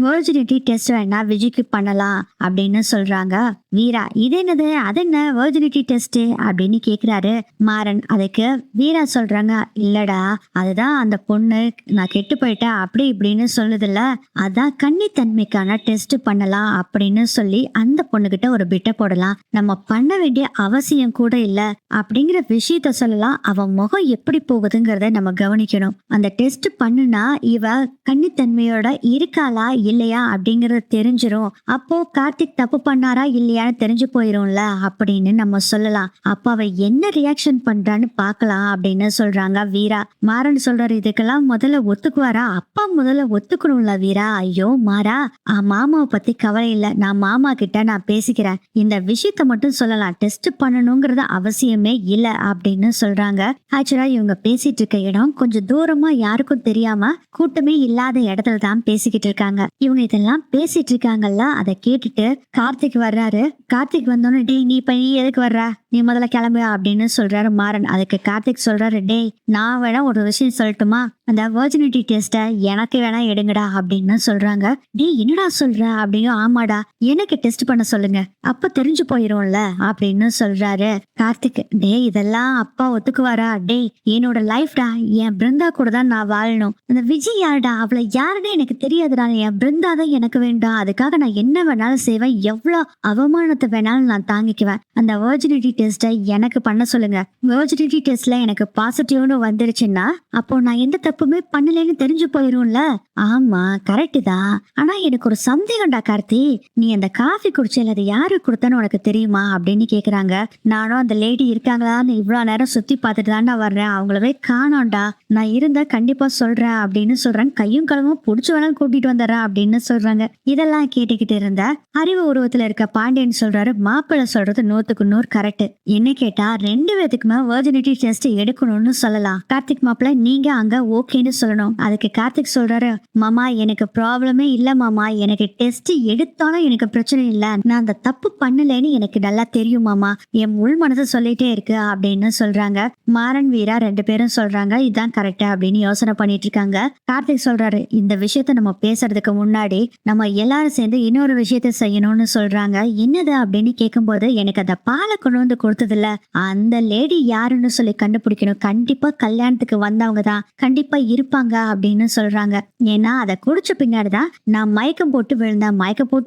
வெர்ஜினிட்டி டெஸ்ட் வேணா விஜய்க்கு பண்ணலாம் அப்படின்னு சொல்றாங்க. வீரா, இது என்னது, அது என்ன வெர்ஜினிட்டி டெஸ்ட் அப்படின்னு கேக்குறாரு மாறன். அதுக்கு வீரா சொல்றாங்க, இல்லடா அதுதான் அந்த பொண்ணு நான் கெட்டு போயிட்டேன் அப்படி இப்படின்னு சொல்லுதுல்ல, அதான் கன்னித்தன்மைக்கான டெஸ்ட் பண்ணலாம் அப்படின்னு சொல்லி அந்த பொண்ணுகிட்ட ஒரு பிட்ட போடலாம், நம்ம பண்ண வேண்டிய அவசியம் கூட இல்ல அப்படிங்கிற விஷயத்த சொல்லலாம். அவன் முகம் எப்படி போகுதுங்கிறத நம்ம கவனிக்கணும். அந்த டெஸ்ட் பண்ணுனா இவ கன்னித்தன்மையோட இருக்காளா இல்லையா அப்படிங்கறது தெரிஞ்சிரும். அப்போ கார்த்திக் தப்பு பண்ணாரா இல்லையான்னு தெரிஞ்சு போயிரும்ல அப்படின்னு நம்ம சொல்லலாம். அப்ப அவ என்ன ரியாக்ஷன் பண்றான்னு பாக்கலாம் அப்படின்னு சொல்றாங்க வீரா. மாறன் சொல்றாரு, இதுக்கெல்லாம் முதல்ல ஒத்துக்குவாரா? அப்பா முதல்ல ஒத்துக்கணும்ல வீரா. ஐயோ மாறா, மாமாவை பத்தி கவலை இல்ல, நான் மாமா கிட்ட நான் பேசிக்கிறேன், இந்த விஷயத்த மட்டும் சொல்லலாம், டெஸ்ட் பண்ணணுங்கிறது அவசியமே இல்ல அப்படின்னு சொல்றாங்க. ஆக்சுவலா இவங்க பேசிட்டு இருக்க இடம் கொஞ்சம் தூரமா யாருக்கும் தெரியாம கூட்டமே இல்லாத இடத்துல தான் பேசிக்கிட்டு இருக்காங்க. இவங்க இதெல்லாம் பேசிட்டு இருக்காங்கல்ல, அதை கேட்டுட்டு கார்த்திக் வர்றாரு. கார்த்திக் வந்தோன்னு, டேய் நீ இப்ப நீ எதுக்கு வர்ற, நீ முதல்ல கிளம்பு அப்படின்னு சொல்றாரு மாறன். அதுக்கு கார்த்திக் சொல்றாரு, டேய் நான் வேணா ஒரு விஷயம் சொல்லட்டுமா, அந்த வெர்ஜினிட்டி டெஸ்ட எனக்கு வேணா எடுங்கடா அப்படின்னு சொல்றாங்க. டேய் என்னடா சொல்ற அப்படின்னு. ஆமாடா, எனக்கு டெஸ்ட் பண்ண சொல்லுங்க, அப்ப தெரிஞ்சு போயிரும்ல அப்படின்னு சொல்றாரு கார்த்திக். டேய் இதெல்லாம் அப்பா ஒத்துக்குவாரா? டேய் என்னோட லைஃப்டா, என் பிருந்தா கூட தான் நான் வாழணும், அந்த விஜய் யாருடா, அவளை யாருன்னு எனக்கு தெரியாதுடா, என் பிருந்தா தான் எனக்கு வேண்டாம், அதுக்காக நான் என்ன வேணாலும் செய்வேன், எவ்வளவு அவமானத்தை வேணாலும் நான் தாங்கிக்குவேன், அந்த வெர்ஜினிட்டி டெஸ்ட எனக்கு பண்ண சொல்லுங்க. வெர்ஜினிட்டி டெஸ்ட்ல எனக்கு பாசிட்டிவ்னு வந்துருச்சுன்னா அப்போ நான் எந்த தப்புமே பண்ணலன்னு தெரிஞ்சு போயிரும்ல. ஆமா கரெக்ட் தான், ஆனா எனக்கு ஒரு சந்தேகம்டா கார்த்தி, நீ அந்த காஃபி குடிச்சல அது யாரு கொடுத்தான்னு உனக்கு தெரியுமா அப்படின்னு கேக்குறாங்க. நானும் அந்த லேடி இருக்காங்களான்னு இவ்வளவு நேரம் சுத்தி பார்த்துட்டு தாண்டா வர்றேன், அவங்களவே காணோம்டா, நான் இருந்தா கண்டிப்பா சொல்றேன் அப்படின்னு சொல்றேன், கையும் களமும் புடிச்சு வேணாலும் கூட்டிட்டு வந்துடுறேன் அப்படின்னு சொல்றாங்க. இதெல்லாம் கேட்டுக்கிட்டு இருந்த அறிவு உருவத்துல இருக்க பாண்டியன் சொல்றாரு, மாப்பிள்ளை சொல்றது 100% கரெக்ட், என்ன கேட்டா 2 பேத்துக்குமே வெர்ஜினிட்டி டெஸ்ட் எடுக்கணும்னு சொல்லலாம். கார்த்திக் மாப்பிள்ளை நீங்க அங்க ஓகேன்னு சொல்லணும். அதுக்கு கார்த்திக் சொல்றாரு, மாமா எனக்கு ப்ராப்ளமே இல்ல மாமா, எனக்கு டெஸ்ட் எடுத்தாலும் எனக்கு பிரச்சனை இல்ல, நான் அந்த தப்பு பண்ணலன்னு எனக்கு நல்லா தெரியும் மாமா, என் உள் மனசு சொல்லிட்டே இருக்கு அப்படின்னு சொல்றாங்க. மாறன் வீரா 2 பேரும் சொல்றாங்க, இதான் கரெக்டா அப்படின்னு யோசனை பண்ணிட்டு இருக்காங்க. கார்த்திக் சொல்றாரு, இந்த விஷயத்த நம்ம பேசுறதுக்கு முன்னாடி நம்ம எல்லாரும் சேர்ந்து இன்னொரு விஷயத்த செய்யணும்னு சொல்றாங்க. என்னது அப்படின்னு கேட்கும்போது, எனக்கு அந்த பாலை கொண்டு வந்து கொடுத்ததுல அந்த லேடி யாருன்னு சொல்லி கண்டுபிடிக்கணும், கண்டிப்பா கல்யாணத்துக்கு வந்தவங்க தான் கண்டிப்பா இருப்பாங்க அப்படின்னு சொல்றாங்க. ஏன்னா அதை குடிச்ச பின்னாடிதான் நான் மயக்கம் போட்டு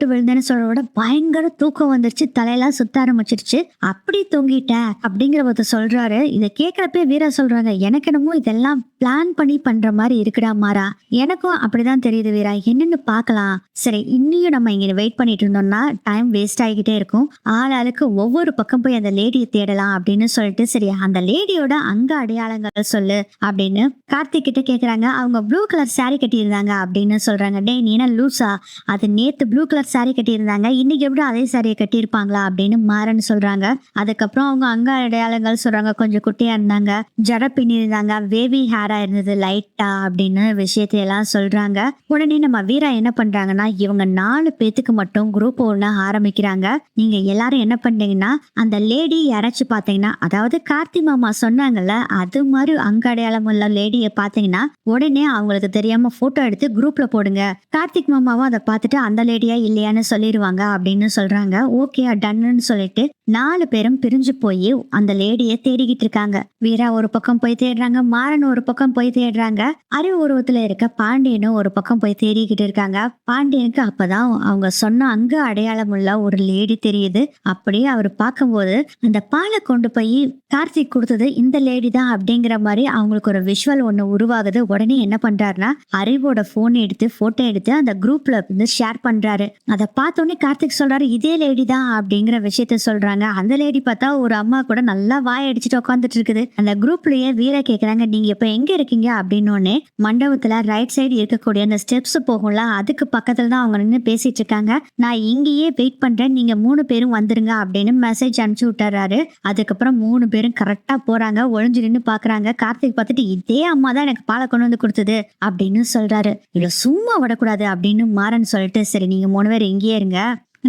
விழுந்தேன்னு சொல்ற விட பயங்கர தூக்கம் வந்துருச்சு, தலையெல்லாம் சுத்த ஆரம்பிச்சிருச்சு, அப்படி தூங்கிட்டேன் அப்படிங்கிற சொல்றாரு. இதை கேட்கறப்ப வீரா சொல்றாங்க, எனக்கு என்னமோ இதெல்லாம் பிளான் பண்ணி பண்ற மாதிரி இருக்குடா மாறா, எனக்கும் அப்படிதான் தெரியுது வீரா, என்னன்னு பாக்கலாம். சரி இன்னையும் நம்ம இங்க வெயிட் பண்ணிட்டு இருந்தோம்னா டைம் வேஸ்ட் ஆகிக்கிட்டே இருக்கும், ஆளாளுக்கு ஒவ்வொரு பக்கம் போய் அந்த லேடியை தேடலாம் அப்படின்னு சொல்லிட்டு, சரி அந்த லேடியோட அங்க அடையாளங்கள் சொல்லு அப்படின்னு கார்த்திக் கிட்ட கேக்குறாங்க. அவங்க ப்ளூ கலர் சாரி கட்டி இருந்தாங்க அப்படின்னு சொல்றாங்க. டேய் நீ என்ன லூசா, அது நேத்து ப்ளூ கலர் சாரி கட்டி இருந்தாங்க, இன்னைக்கு எப்படி அதே சாரியை கட்டி இருப்பாங்களா அப்படின்னு மாறன்னு சொல்றாங்க. அதுக்கப்புறம் அவங்க அங்க அடையாளங்கள் சொல்றாங்க, கொஞ்சம் குட்டியா இருந்தாங்க, ஜட பின்னிருந்தாங்க, வேவி ஹேரா இருந்தது லைட்டா அப்படின்னு விஷயத்தை எல்லாம் சொல்றாங்க. உடனே நம்ம வீரா என்ன பண்றாங்கன்னா, இவங்க 4 பேத்துக்கு மட்டும் குரூப் ஒண்ணு ஆரம்பிக்கிறாங்க. நீங்க எல்லாரும் என்ன பண்றீங்கன்னா, அந்த லேடி யாராச்சும் பாத்தீங்கன்னா, அதாவது கார்த்தி மாமா சொன்னாங்கல்ல, அது மாதிரி அங்க அடையாளம் உள்ள லேடிய பாத்தீங்கன்னா உடனே அவங்களுக்கு தெரியாம போட்டோ எடுத்து குரூப்ல போடுங்க. கார்த்திக் மாமாவும் அதை பார்த்துட்டு அந்த லேடியா இல்லையான்னு சொல்லிடுவாங்க அப்படின்னு சொல்றாங்க. ஓகே டன்னு சொல்லிட்டு 4 பேரும் பிரிஞ்சு போய் அந்த லேடிய தேடிக்கிட்டு இருக்காங்க. வீரா ஒரு பக்கம் போய் தேடுறாங்க, மாறன் ஒரு பக்கம் போய் தேடுறாங்க, அறிவு உருவத்துல இருக்க பாண்டியனும் ஒரு பக்கம் போய் தேடிக்கிட்டு இருக்காங்க. பாண்டியனுக்கு அப்பதான் அவங்க சொன்ன அங்க அடையாளம் உள்ள ஒரு லேடி தெரியுது. அப்படியே அவர் பார்க்கும்போது அந்த பாலை கொண்டு போய் கார்த்திக் கொடுத்தது இந்த லேடி தான் அப்படிங்கிற மாதிரி அவங்களுக்கு ஒரு விஷுவல் ஒண்ணு உருவாகுது. உடனே என்ன பண்றாருன்னா, அறிவோட போன் எடுத்து போட்டோ எடுத்து அந்த குரூப்ல வந்து ஷேர் பண்றாரு. அதை பார்த்தோன்னே கார்த்திக் சொல்றாரு, இதே லேடி தான் அப்படிங்கிற விஷயத்த சொல்றாங்க. அந்த லேடி பார்த்தா ஒரு அம்மா கூட நல்லா வாய் அடிச்சுட்டு உட்காந்துட்டு இருக்குது. அந்த குரூப்லயே வீரா கேக்குறாங்க, நீங்க இப்ப எங்க இருக்கீங்க அப்படின்னு. மண்டபத்துல ரைட் சைடு இருக்கக்கூடிய அந்த ஸ்டெப்ஸ் போகும்ல, அதுக்கு பக்கத்துல தான் அவங்க நின்று பேசிட்டு இருக்காங்க. நான் இங்கேயே வெயிட் பண்றேன், நீங்க 3 பேரும் வந்துருங்க அப்படின்னு மெசேஜ் அனுப்பிச்சு விட்டுறாரு. அதுக்கப்புறம் 3 பேரும் கரெக்டா போறாங்க. ஒளிஞ்சு நின்று பாக்குறாங்க. கார்த்திக் பார்த்துட்டு, இதே அம்மா தான் எனக்கு பாலை கொண்டு வந்து கொடுத்தது அப்படின்னு சொல்றாரு. இவ்வளவு சும்மா விடக்கூடாது அப்படின்னு மாறன் சொல்லிட்டு, சரி நீங்க 3 பேர் இங்கேயே இருங்க,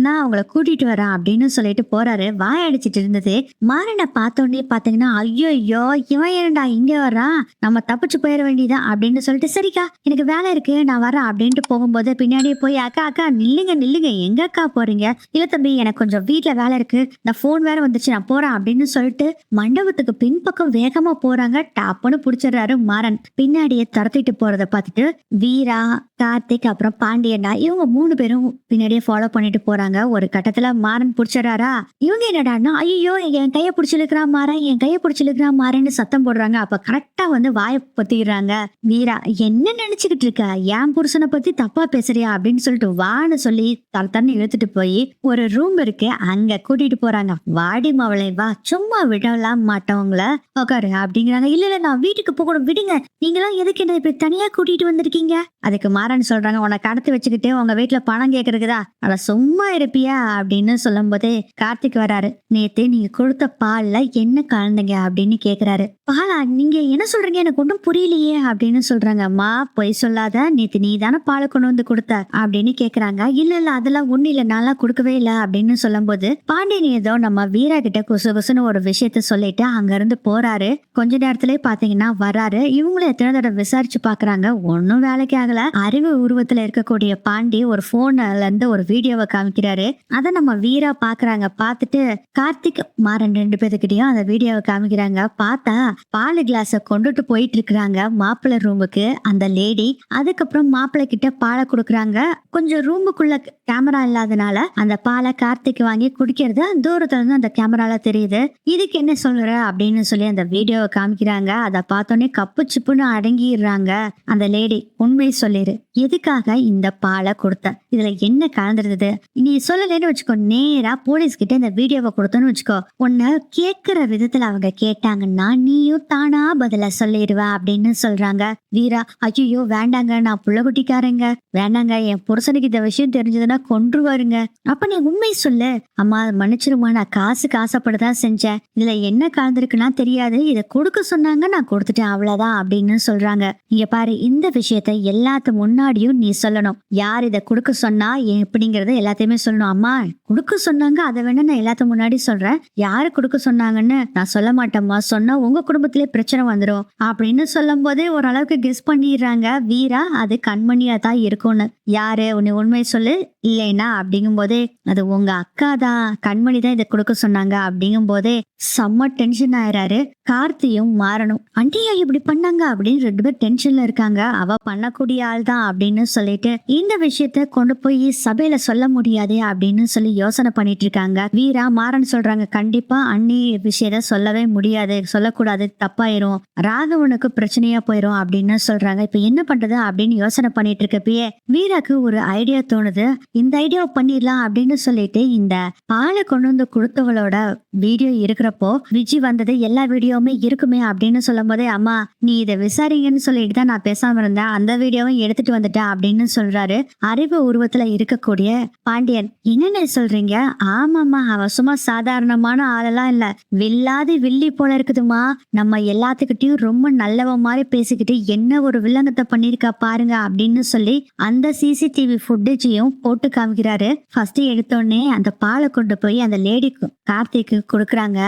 நான் அவங்கள கூட்டிட்டு வரேன் அப்படின்னு சொல்லிட்டு போறாரு. வாய் அடிச்சிட்டு இருந்தது. மாறனை பார்த்தோன்னே பாத்தீங்கன்னா, ஐயோ இவன் ஏன்டா இங்க வர்றான், நம்ம தப்பிச்சு போயிட வேண்டியதான் அப்படின்னு சொல்லிட்டு, சரிக்கா எனக்கு வேலை இருக்கு நான் வரேன் அப்படின்ட்டு போகும்போது பின்னாடியே போய், அக்கா அக்கா நில்லுங்க நில்லுங்க, எங்க அக்கா போறீங்க? இல்ல தம்பி எனக்கு கொஞ்சம் வீட்டுல வேலை இருக்கு, நான் போன் வேற வந்துச்சு நான் போறேன் அப்படின்னு சொல்லிட்டு மண்டபத்துக்கு பின்பக்கம் வேகமா போறாங்க. டாப்புன்னு புடிச்சிடுறாரு மாறன். பின்னாடியே துரத்திட்டு போறத பார்த்துட்டு வீரா, கார்த்திக் அப்புறம் பாண்டியனா இவங்க 3 பேரும் பின்னாடியே ஃபாலோ பண்ணிட்டு போறாங்க. ஒரு கட்டத்துல மாறன் புடிச்சிடறாரா. இவங்க என்னடான்னா, ஐயோ என் கைய பிடிச்சிருக்கிறா மாறன், என் கைய பிடிச்சிருக்கிறா மாறன்னு சத்தம் போடுறாங்க. அப்ப கரெக்டா வந்து வாயை பத்திடுறாங்க. வீரா, என்ன நினைச்சுக்கிட்டு இருக்க, என் புருஷனை பத்தி தப்பா பேசுறியா அப்படின்னு சொல்லிட்டு வான்னு சொல்லி தன்னு இழுத்துட்டு போய் ஒரு ரூம் இருக்கு அங்க கூட்டிட்டு போறாங்க. வாடி மவளை வா, சும்மா விடலாம் மாட்டவங்கள உட்காரு அப்படிங்கிறாங்க. இல்ல நான் வீட்டுக்கு போகணும் விடுங்க, நீங்களாம் எதுக்கு என்ன இப்படி தனியா கூட்டிட்டு வந்திருக்கீங்க? அதுக்கு மாறன் சொல்றாங்க, உன்னை கடத்தி வச்சுக்கிட்டு உங்க வீட்டுல பணம் கேக்குறதுக்குதா, அட சும்மா இருப்பியா அப்படின்னு சொல்லும் போதே கார்த்திக் வராரு. நேத்து நீங்க கொடுத்த பால்ல என்ன கலந்தீங்க அப்படின்னு கேக்குறாரு. பாலா, நீங்க என்ன சொல்றீங்க, எனக்கு ஒன்றும் புரியலையே அப்படின்னு சொல்றாங்க. அம்மா பொய் சொல்லாத, நேத்து நீ தானே பாலை கொண்டு வந்து கொடுத்த அப்படின்னு கேக்குறாங்க. இல்ல அதெல்லாம் ஒண்ணு இல்ல, நல்லா கொடுக்கவே இல்ல அப்படின்னு சொல்லும் போது பாண்டியன் ஏதோ நம்ம வீரா கிட்ட குசு குசுன்னு ஒரு விஷயத்த சொல்லிட்டு அங்க இருந்து போறாரு. கொஞ்ச நேரத்திலே பாத்தீங்கன்னா வராரு. இவங்களும் எத்தனை தடவை விசாரிச்சு பாக்குறாங்க, ஒன்னும் வேலைக்கு ஆகல. அறிவு உருவத்துல இருக்கக்கூடிய பாண்டி ஒரு போன்ல இருந்து ஒரு வீடியோவை காமிக்கிறாரு. அதை நம்ம வீரா பாக்குறாங்க. பார்த்துட்டு கார்த்திக் மாறன் 2 பேருக்கிட்டையும் அந்த வீடியோவை காமிக்கிறாங்க. பார்த்தா பால் கிளாஸ கொண்டுட்டு போயிட்டு இருக்கிறாங்க மாப்பிள்ளை ரூமுக்கு அந்த லேடி. அதுக்கப்புறம் மாப்பிள்ளை கிட்ட பாலை கொடுக்குறாங்க. கொஞ்சம் ரூமுக்குள்ள கேமரா இல்லாதனால அந்த பாலை கார்த்திக் வாங்கி குடிக்கிறது தூரத்துல இருந்து அந்த கேமரால தெரியுது. இதுக்கு என்ன சொல்ற அப்படின்னு சொல்லி அந்த வீடியோவை காமிக்கிறாங்க. அதை பார்த்தோன்னே கப்பு சிப்புன்னு அடங்கிடுறாங்க. அந்த லேடி, உண்மை சொல்லிரு, எதுக்காக இந்த பாலை கொடுத்த, இதுல என்ன கலந்துருது, நீ சொல்லலன்னு வச்சுக்கோ, நேரா போலீஸ் கிட்ட இந்த வீடியோவை கொடுத்தோன்னு வச்சுக்கோ, உன்னை கேட்கிற விதத்துல அவங்க கேட்டாங்கன்னா நீயும் தானா பதில சொல்லிடுவ அப்படின்னு சொல்றாங்க. வீரா, ஐயோ வேண்டாங்க, நான் புள்ளகுட்டிக்காரங்க, வேண்டாங்க, என் புருஷனுக்கு இந்த விஷயம் தெரிஞ்சதுன்னா கொன்றுவாருங்க. அப்ப நீ உண்மை சொல்லு. அம்மா மன்னிச்சிருமா, நான் காசுக்கு ஆசைப்படதான் செஞ்சேன், இதுல என்ன கலந்துருக்குன்னா தெரியாது, இதை கொடுக்க சொன்னாங்க நான் கொடுத்துட்டேன் அவ்வளவுதான் அப்படின்னு சொல்றாங்க. இங்க பாரு, இந்த விஷயத்த எல்லாத்து முன்னாடியும் நீ சொல்லணும். யார் இதை கொடுக்க சொன்னா எப்படிங்கறத எல்லாத்தையுமே சொல்லணும். அம்மா கொடுக்க சொன்னாங்க, அதை வேணா நான் எல்லாத்து முன்னாடி சொல்றேன், யாரு கொடுக்க சொன்னாங்கன்னு நான் சொல்ல மாட்டேம்மா, சொன்னா உங்க குடும்பத்திலே பிரச்சனை வந்துடும் அப்படின்னு சொல்லும் போதே ஓரளவுக்கு கெஸ் பண்ணிடுறாங்க வீரா, அது கண்மணியா தான் இருக்கும்னு. யாரு உன்னை உண்மை சொல்லு, இல்லைன்னா அப்படிங்கும் போதே அது உங்க அக்கா தான், கண்மணி தான் இதை கொடுக்க சொன்னாங்க அப்படிங்கும் போதே செம்ம டென்ஷன் ஆயிராரு. கார்த்தியும் மாறணும், அண்டியா இப்படி பண்ணாங்க அப்படின்னு 2 பேர் டென்ஷன்ல இருக்காங்க. அவ பண்ணக்கூடிய ஆள் தான் அப்படின்னு சொல்லிட்டு இந்த விஷயத்த கொண்டு போய் சபையில சொல்ல முடியாதே அப்படின்னு சொல்லி யோசனை பண்ணிட்டு இருக்காங்க. வீரா மாறன் சொல்றாங்க, கண்டிப்பா அண்ணி விஷயத்த சொல்லவே முடியாது, சொல்லக்கூடாது, தப்பாயிரும், ராகவனுக்கு பிரச்சனையா போயிரும் அப்படின்னு சொல்றாங்க. இப்ப என்ன பண்றது அப்படின்னு யோசனை பண்ணிட்டு இருக்கப்பயே வீராக்கு ஒரு ஒரு ஐடியா தோணுது. இந்த ஐடியாவை பண்ணிடலாம் அப்படின்னு சொல்லிட்டு இந்த பாலை கொண்டு வந்து கொடுத்தவளோட வீடியோ இருக்கிறப்போ விஜி வந்தது எல்லா வீடியோவுமே இருக்குமே அப்படின்னு சொல்லும் போதே, அம்மா நீ இதை விசாரிங்கன்னு சொல்லிட்டு தான் நான் பேசாம இருந்தேன், அந்த வீடியோவும் எடுத்துட்டு வந்துட்டேன் அப்படின்னு சொல்றாரு. அறிவு உருவத்துல இருக்கக்கூடிய பாண்டியன், என்னென்ன சொல்றீங்க? ஆமாம்மா, அவ சும்மா சாதாரணமான ஆளெல்லாம் இல்ல, வில்லாதி வில்லி போல இருக்குதுமா. நம்ம எல்லாத்துக்கிட்டையும் ரொம்ப நல்லவ மாதிரி பேசிக்கிட்டு என்ன ஒரு வில்லங்கத்தை பண்ணிருக்கா பாருங்க அப்படின்னு சொல்லி அந்த சிசிடிவி ஃபுட்டேஜையும் போட்டு காமிக்கிறாரு. ஃபர்ஸ்ட் எடுத்தோடனே அந்த பாலை கொண்டு போய் அந்த லேடிக்கு கார்த்திக்கு கொடுக்குறாங்க.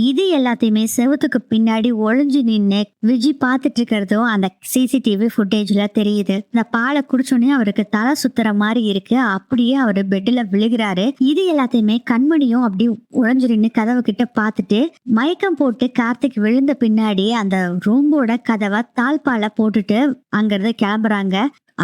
இது எல்லாத்தையுமே செவத்துக்கு பின்னாடி ஒளிஞ்சு நின்று விஜி பார்த்துட்டு இருக்கிறதும் அந்த சிசிடிவி ஃபுட்டேஜ்ல தெரியுது. இந்த பாலை குடிச்சோடனே அவருக்கு தலை சுத்துற மாதிரி இருக்கு. அப்படியே அவரு பெட்ல விழுகிறாரு. இது எல்லாத்தையுமே கண்மணியும் அப்படி உழைஞ்சு நின்று கதவு கிட்ட பார்த்துட்டு மயக்கம் போட்டு கார்த்திக் விழுந்த பின்னாடி அந்த ரூமோட கதவை தாழ்பால போட்டுட்டு அங்கிருந்து கிளம்புறாங்க.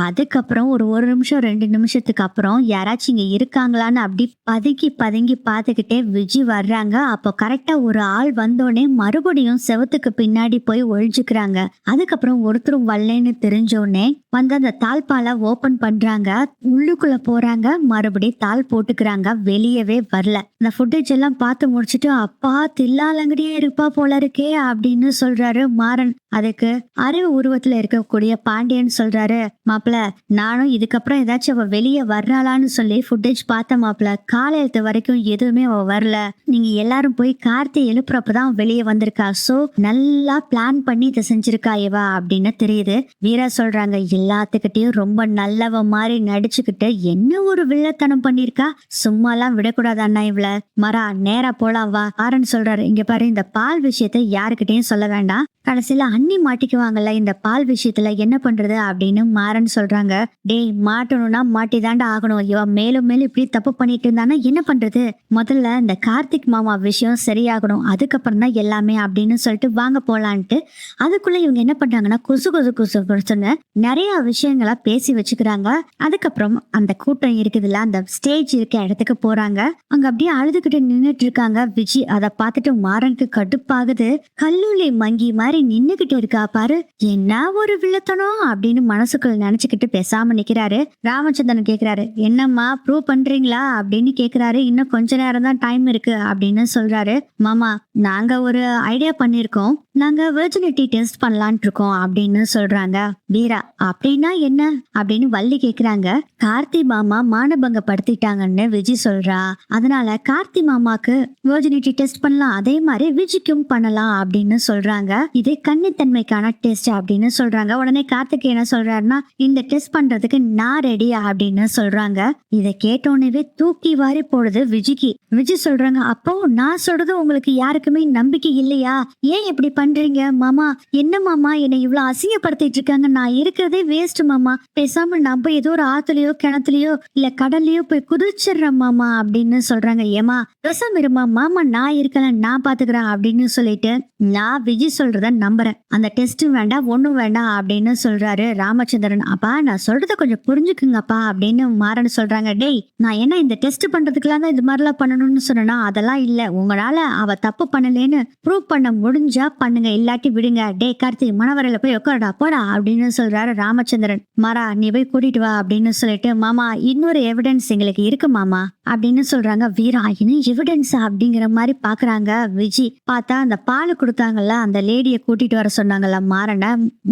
அதுக்கப்புறம் ஒரு நிமிஷம் 2 நிமிஷத்துக்கு அப்புறம் யாராச்சும் இங்க இருக்காங்களான்னு அப்படி பதுங்கி பதுங்கி பார்த்துக்கிட்டே விஜி வர்றாங்க. அப்போ கரெக்டா ஒரு ஆள் வந்தோடனே மறுபடியும் செவத்துக்கு பின்னாடி போய் ஒழிஞ்சுக்கிறாங்க. அதுக்கப்புறம் ஒருத்தரும் வரலன்னு தெரிஞ்சோடனே வந்து அந்த தாழ்பாலை ஓபன் பண்றாங்க. உள்ளுக்குள்ள போறாங்க, மறுபடியும் தாள் போட்டுக்கிறாங்க. வெளியவே வரல. இந்த ஃபுட்டேஜ் எல்லாம் பார்த்து முடிச்சுட்டு, அப்பா தில்லாலங்கடியே இருப்பா போல இருக்கே அப்படின்னு சொல்றாரு மாறன். அதுக்கு அறிவு உருவத்துல இருக்கக்கூடிய பாண்டியன் சொல்றாரு, மாப்பிள நானும் இதுக்கப்புறம் ஏதாச்சும் அவ வெளியே வர்றாளான்னு சொல்லி ஃபுட்டேஜ் பார்த்த மாப்பிள, காலையிலத்து வரைக்கும் எதுவுமே அவ வரல. நீங்க எல்லாரும் போய் கார்த்தி எழுப்புறப்பதான் வெளியே வந்திருக்கா. சோ நல்லா பிளான் பண்ணி இதை செஞ்சிருக்கா இவா அப்படின்னு தெரியுது. வீரா சொல்றாங்க, எல்லாத்துக்கிட்டையும் ரொம்ப நல்லவ மாதிரி நடிச்சுக்கிட்டு என்ன ஒரு வில்லத்தனம் பண்ணிருக்கா, சும்மாலாம் விடக்கூடாது அண்ணா இவள. மரா நேரா போலாம் வா. ஆரன் சொல்றாரு, இங்க பாரு, இந்த பால் விஷயத்த யாருக்கிட்டையும் சொல்ல வேண்டாம், கடைசியில அண்ணி மாட்டிக்குவாங்கல்ல இந்த பால் விஷயத்துல, என்ன பண்றது அப்படின்னு மாறன் சொல்றாங்க. டேய், மாட்டணும்னா மாட்டிதாண்டா ஆகணும். இவ மேலும் மேலும் இப்படி தப்பு பண்ணிட்டு இருந்தானா என்ன பண்றது? முதல்ல இந்த கார்த்திக் மாமா விஷயம் சரியாகணும், அதுக்கப்புறம் தான் எல்லாமே அப்படின்னு சொல்லிட்டு வாங்க போலான்ட்டு அதுக்குள்ள இவங்க என்ன பண்றாங்கன்னா குசு குசு குசு குசுன்னு நிறைய விஷயங்களா பேசி வச்சுக்கிறாங்க. அதுக்கப்புறம் அந்த கூட்டம் இருக்குதுல்ல, அந்த ஸ்டேஜ் இருக்க இடத்துக்கு போறாங்க. அங்க அப்படியே அழுதுகிட்டு நின்னுட்டு இருக்காங்க விஜி. அதை பார்த்துட்டு மாறனுக்கு கடுப்பாகுது. கல்லூலி மங்கி மாதிரி நின்னுகிட்டு இருக்கா பாரு, என்ன ஒரு வில்லத்தனம் அப்படின்னு மனசுக்குள்ள நினைச்சுக்கிட்டு பேசாம நிக்கிறாரு. ராமச்சந்திரன் கேக்குறாரு, என்னம்மா ப்ரூவ் பண்றீங்களா அப்படின்னு கேக்குறாரு. இன்னும் கொஞ்ச நேரம் தான் டைம் இருக்கு அப்படின்னு சொல்றாரு. மாமா, நாங்க ஒரு ஐடியா பண்ணிருக்கோம், நாங்க வெர்ஜினிட்டி டெஸ்ட் பண்ணலான் இருக்கோம் அப்படின்னு சொல்றாங்க. வீரா, அப்படின்னா என்ன அப்படின்னு வள்ளி கேக்குறாங்க. கார்த்தி மாமா மானபங்கப்படுத்திட்டாங்கன்னு விஜி சொல்றா, அதனால கார்த்தி மாமாக்கு வெர்ஜினிட்டி டெஸ்ட் பண்ணலாம், அதே மாதிரி விஜிக்கும் பண்ணலாம் அப்படின்னு சொல்றாங்க. இது கன்னித்தன்மைக்கான டெஸ்ட் அப்படின்னு சொல்றாங்க. உடனே கார்த்திக் என்ன சொல்றாருன்னா, இந்த டெஸ்ட் பண்றதுக்கு நான் ரெடி அப்படின்னு சொல்றாங்க. இதை கேட்டோன்னே தூக்கி வாரி போடுது விஜிக்கு. விஜி சொல்றாங்க, அப்போ நான் சொல்றது உங்களுக்கு யாருக்குமே நம்பிக்கை இல்லையா? ஏன் இப்படி பண்றீங்க மாமா? என்ன மாமா என்னை இவ்வளவு அசிங்கப்படுத்திட்டு இருக்காங்க, நான் இருக்கிறதே வேஸ்ட் மாமா, பேசாம நம்ம ஏதோ ஒரு ஆத்துலயோ கிணத்துலயோ இல்ல கடல்லயோ போய் குதிச்சிடுறேன் மாமா அப்படின்னு சொல்றாங்க. ஏமா பேசாம இருமா மாமா, நான் இருக்கல, நான் பாத்துக்கிறேன் அப்படின்னு சொல்லிட்டு நான் விஜி சொல்றத நம்புறேன், அந்த டெஸ்டும் வேண்டாம் ஒண்ணும் வேண்டாம் அப்படின்னு சொல்றாரு ராமச்சந்திரன். அப்பா நான் சொல்றத கொஞ்சம் புரிஞ்சுக்குங்கப்பா அப்படின்னு மாறன் சொல்றாங்க. டேய், நான் என்ன இந்த டெஸ்ட் பண்றதுக்குலாம் தான் இது மாதிரிலாம் பண்ணணும்னு சொன்னா? அதெல்லாம் இல்ல, உங்களால அவ தப்பு பண்ணலேன்னு ப்ரூவ் பண்ண முடிஞ்சா பண்ணுங்க, இல்லாட்டி விடுங்க. டே கார்த்தி, மணவரையில போய் உட்காரடா போடா அப்படின்னு சொல்றாரு ராமச்சந்திரன். மாறா, நீ போய் கூட்டிட்டு வா அப்படின்னு சொல்லிட்டு, மாமா இன்னொரு எவிடன்ஸ் எங்களுக்கு இருக்கு மாமா அப்படின்னு சொல்றாங்க. வீரா, இன்னும் எவிடன்ஸ் அப்படிங்கிற மாதிரி பாக்குறாங்க விஜி. பார்த்தா அந்த பால் கொடுத்தாங்கல்ல அந்த லேடிய கூட்டிட்டு வர சொன்னாங்கல்ல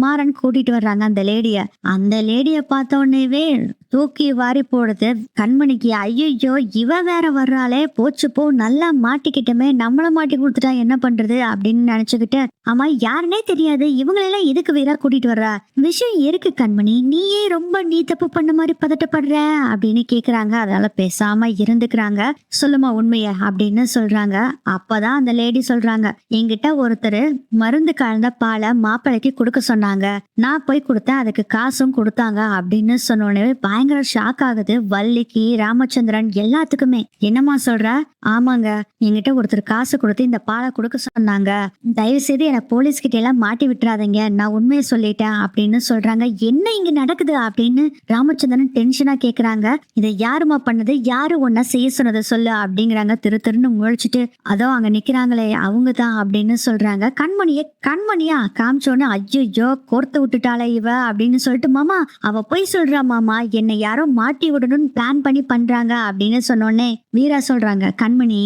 மாறன் கூட்டிட்டு வர்றாங்க அந்த லேடிய. அந்த லேடிய பார்த்த உடனேவே தூக்கி வாரி போடுது கண்மணிக்கு. ஐயோ, இவ வேற வர்றாளே, போச்சு போ, நல்லா மாட்டிக்கிட்டமே, நம்மள மாட்டி கொடுத்துட்டா என்ன பண்றது அப்படின்னு நினைச்சுக்கிட்டு, ஆமா யாருன்னே தெரியாது, இவங்களெல்லாம் எதுக்கு வீரா கூட்டிட்டு வர்றா? விஷயம் இருக்கு கண்மணி, நீயே ரொம்ப நீ தப்பு பண்ண மாதிரி பதட்டப்படுற அப்படின்னு கேக்குறாங்க. அதனால பேசாம இருந்துக்கிறாங்க. சொல்லுமா உண்மைய அப்படின்னு சொல்றாங்க. அப்பதான் அந்த லேடி சொல்றாங்க, என்கிட்ட ஒருத்தர் மருந்து கலந்த பாலை மாப்பிளைக்கு கொடுக்க சொன்னாங்க, நான் போய் கொடுத்தேன், அதுக்கு காசும் கொடுத்தாங்க அப்படின்னு சொன்னோடனே பயங்கர ஷாக் ஆகுது வள்ளிக்கு, ராமச்சந்திரன் எல்லாத்துக்குமே. என்னம்மா சொல்ற? ஆமாங்க, என்கிட்ட ஒருத்தர் காசு கொடுத்து இந்த பாலை கொடுக்க சொன்னாங்க, தயவு செய்து என்ன போலீஸ் கிட்ட எல்லாம் மாட்டி விட்டுறாதீங்க, நான் உண்மையை சொல்லிட்டேன் அப்படின்னு சொல்றாங்க. என்ன இங்க நடக்குது அப்படின்னு ராமச்சந்திரன் டென்ஷனா கேக்குறாங்க. இதை யாருமா பண்ணது, யாரு ஒன்னா செய்ய சொன்னதை சொல்லு அப்படிங்கிறாங்க. திருன்னு முழிச்சிட்டு, அதோ அங்க நிக்கிறாங்களே அவங்கதான் அப்படின்னு சொல்றாங்க. கண்மணியா காமிச்சோன்னு, ஐயோ கோர்த்து விட்டுட்டாளே இவ அப்படின்னு சொல்லிட்டு, மாமா அவ போய் சொல்றா மாமா, என்னை என்னை யாரோ மாட்டி விடணும்னு பிளான் பண்ணி பண்றாங்க அப்படின்னு சொன்னோடனே வீரா சொல்றாங்க, கண்மணி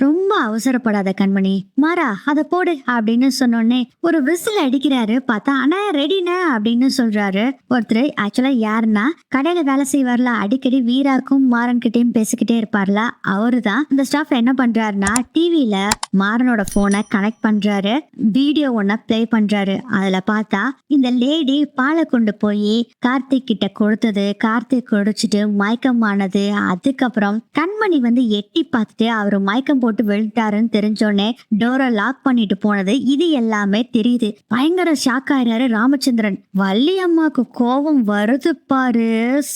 ரொம்ப அவசரப்படாத கண்மணி, மாறா அதை போடு அப்படின்னு சொன்னோடனே ஒரு விசில் அடிக்கிறாரு. பார்த்தா அண்ணா ரெடிண்ணே அப்படின்னு சொல்றாரு ஒருத்தர். ஆக்சுவலா யாருன்னா கடையில வேலை செய்வார்ல, அடிக்கடி வீராக்கும் மாறன் கிட்டயும் பேசிக்கிட்டே இருப்பார்ல, அவருதான். இந்த ஸ்டாஃப் என்ன பண்றாருன்னா டிவில மாறனோட போனை கனெக்ட் பண்றாரு, வீடியோ ஒன்ன பிளே பண்றாரு. அதுல பார்த்தா இந்த லேடி பாலை கொண்டு போய் கார்த்திக் கிட்ட கொடுத்தது, கார்த்திக் குடிச்சிட்டு மயக்கமானது, அதுக்கப்புறம் கண்மணி வந்து எட்டி பார்த்துட்டு அவரு மயக்கம் போட்டு விழுட்டாருன்னு தெரிஞ்சோடனே டோரை லாக் பண்ணிட்டு போனது, இது எல்லாமே தெரியுது. பயங்கர ஷாக் ஆயிராரு ராமச்சந்திரன். வள்ளி அம்மாக்கு கோபம் வருது பாரு,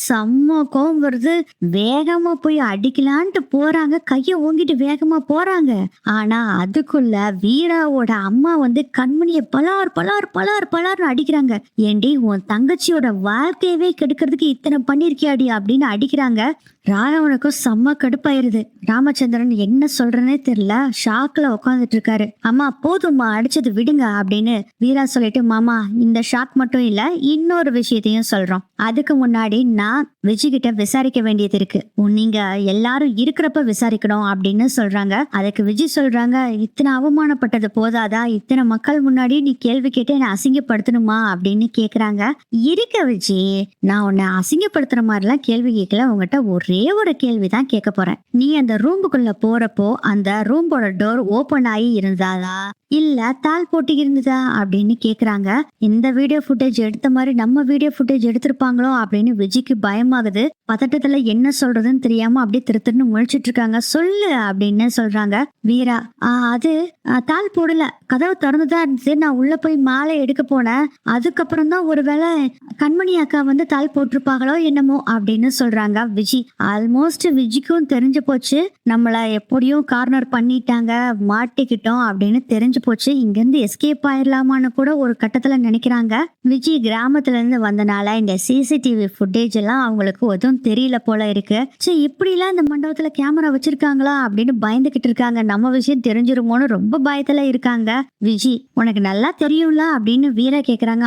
செம்ம கோபம் வருது. வேகமா போய் அடிக்கலான்ட்டு போறாங்க, கைய ஓங்கிட்டு வேகமா போறாங்க. ஆனா அதுக்குள்ள வீராவோட அம்மா வந்து கண்மணியை பலார் பலார் பலார் பலார்னு அடிக்கிறாங்க. ஏண்டி உன் தங்கச்சியோட வாழ்க்கையவே கெடுக்கிறதுக்கு இத்தனை பண்ணிருக்கியாடி அப்படின்னு அடிக்கிறாங்க. ராகவனுக்கும் செம்ம கடுப்பாயிருது. ராமச்சந்திரன் என்ன சொல்றனே தெரியல, ஷாக்ல உட்காந்துட்டு இருக்காரு. அம்மா போதும்மா, அடிச்சது விடுங்க அப்படின்னு வீரா சொல்லிட்டு, மாமா இந்த ஷாக் மட்டும் இல்ல, இன்னொரு விஷயத்தையும் சொல்றோம். அதுக்கு முன்னாடி நான் விஜய் கிட்ட விசாரிக்க வேண்டியது இருக்கு, நீங்க எல்லாரும் இருக்கிறப்ப விசாரிக்கணும் அப்படின்னு சொல்றாங்க. அதுக்கு விஜய் சொல்றாங்க, இத்தனை அவமானப்பட்டது போதாதா, இத்தனை மக்கள் முன்னாடி நீ கேள்வி கேட்டு என்ன அசிங்கப்படுத்தணுமா அப்படின்னு கேக்குறாங்க. இருக்க விஜய், நான் உன்னை அசிங்கப்படுத்துற மாதிரிலாம் கேள்வி கேட்கல, உங்ககிட்ட ஒரே ஒரு கேள்விதான் கேட்க போறேன். நீ அந்த ரூமுக்குள்ள போறப்போ அந்த ரூமோட டோர் ஓபன் ஆகி இருந்தாதா இல்ல தாள் போட்டு இருந்ததா அப்படின்னு கேக்குறாங்க. இந்த வீடியோ ஃபுட்டேஜ் எடுத்த மாதிரி நம்ம வீடியோ ஃபுட்டேஜ் எடுத்திருப்பாங்களோ அப்படின்னு விஜய்க்கு பயமாகுது. பதட்டத்துல என்ன சொல்றதுன்னு தெரியாம அப்படியே திருன்னு முழிச்சிட்டு இருக்காங்க. சொல்லு அப்படின்னு சொல்றாங்க. வீரா, அது தாள் போடல, கதவு திறந்துதான் இருந்துச்சு, நான் உள்ள போய் மாலை எடுக்க போனேன், அதுக்கப்புறம் தான் ஒருவேளை கண்மணி அக்கா வந்து தாள் போட்டிருப்பாங்களோ என்னமோ அப்படின்னு சொல்றாங்க. விஜய் ஆல்மோஸ்ட் விஜய்க்கும் தெரிஞ்சு போச்சு, நம்மள எப்படியும் கார்னர் பண்ணிட்டாங்க, மாட்டிக்கிட்டோம் அப்படின்னு தெரிஞ்சு போச்சு. இங்க இருந்து எஸ்கேப் ஆயிடலாமான்னு கூட ஒரு கட்டத்துல நினைக்கிறாங்க. விஜய் கிராமத்துல இருந்து வந்தனால இந்த சிசிடிவி ஃபுட்டேஜ் எல்லாம் அவங்களுக்கு எதுவும் தெரியல போல இருக்கு. சரி, இப்படி எல்லாம் இந்த மண்டபத்துல கேமரா வச்சிருக்காங்களா அப்படின்னு பயந்துகிட்டு இருக்காங்க. நம்ம விஷயம் தெரிஞ்சிருமோன்னு ரொம்ப பயத்துல இருக்காங்க. விஜய், உனக்கு நல்லா தெரியும்ல அப்படின்னு வீரா கேக்குறாங்க.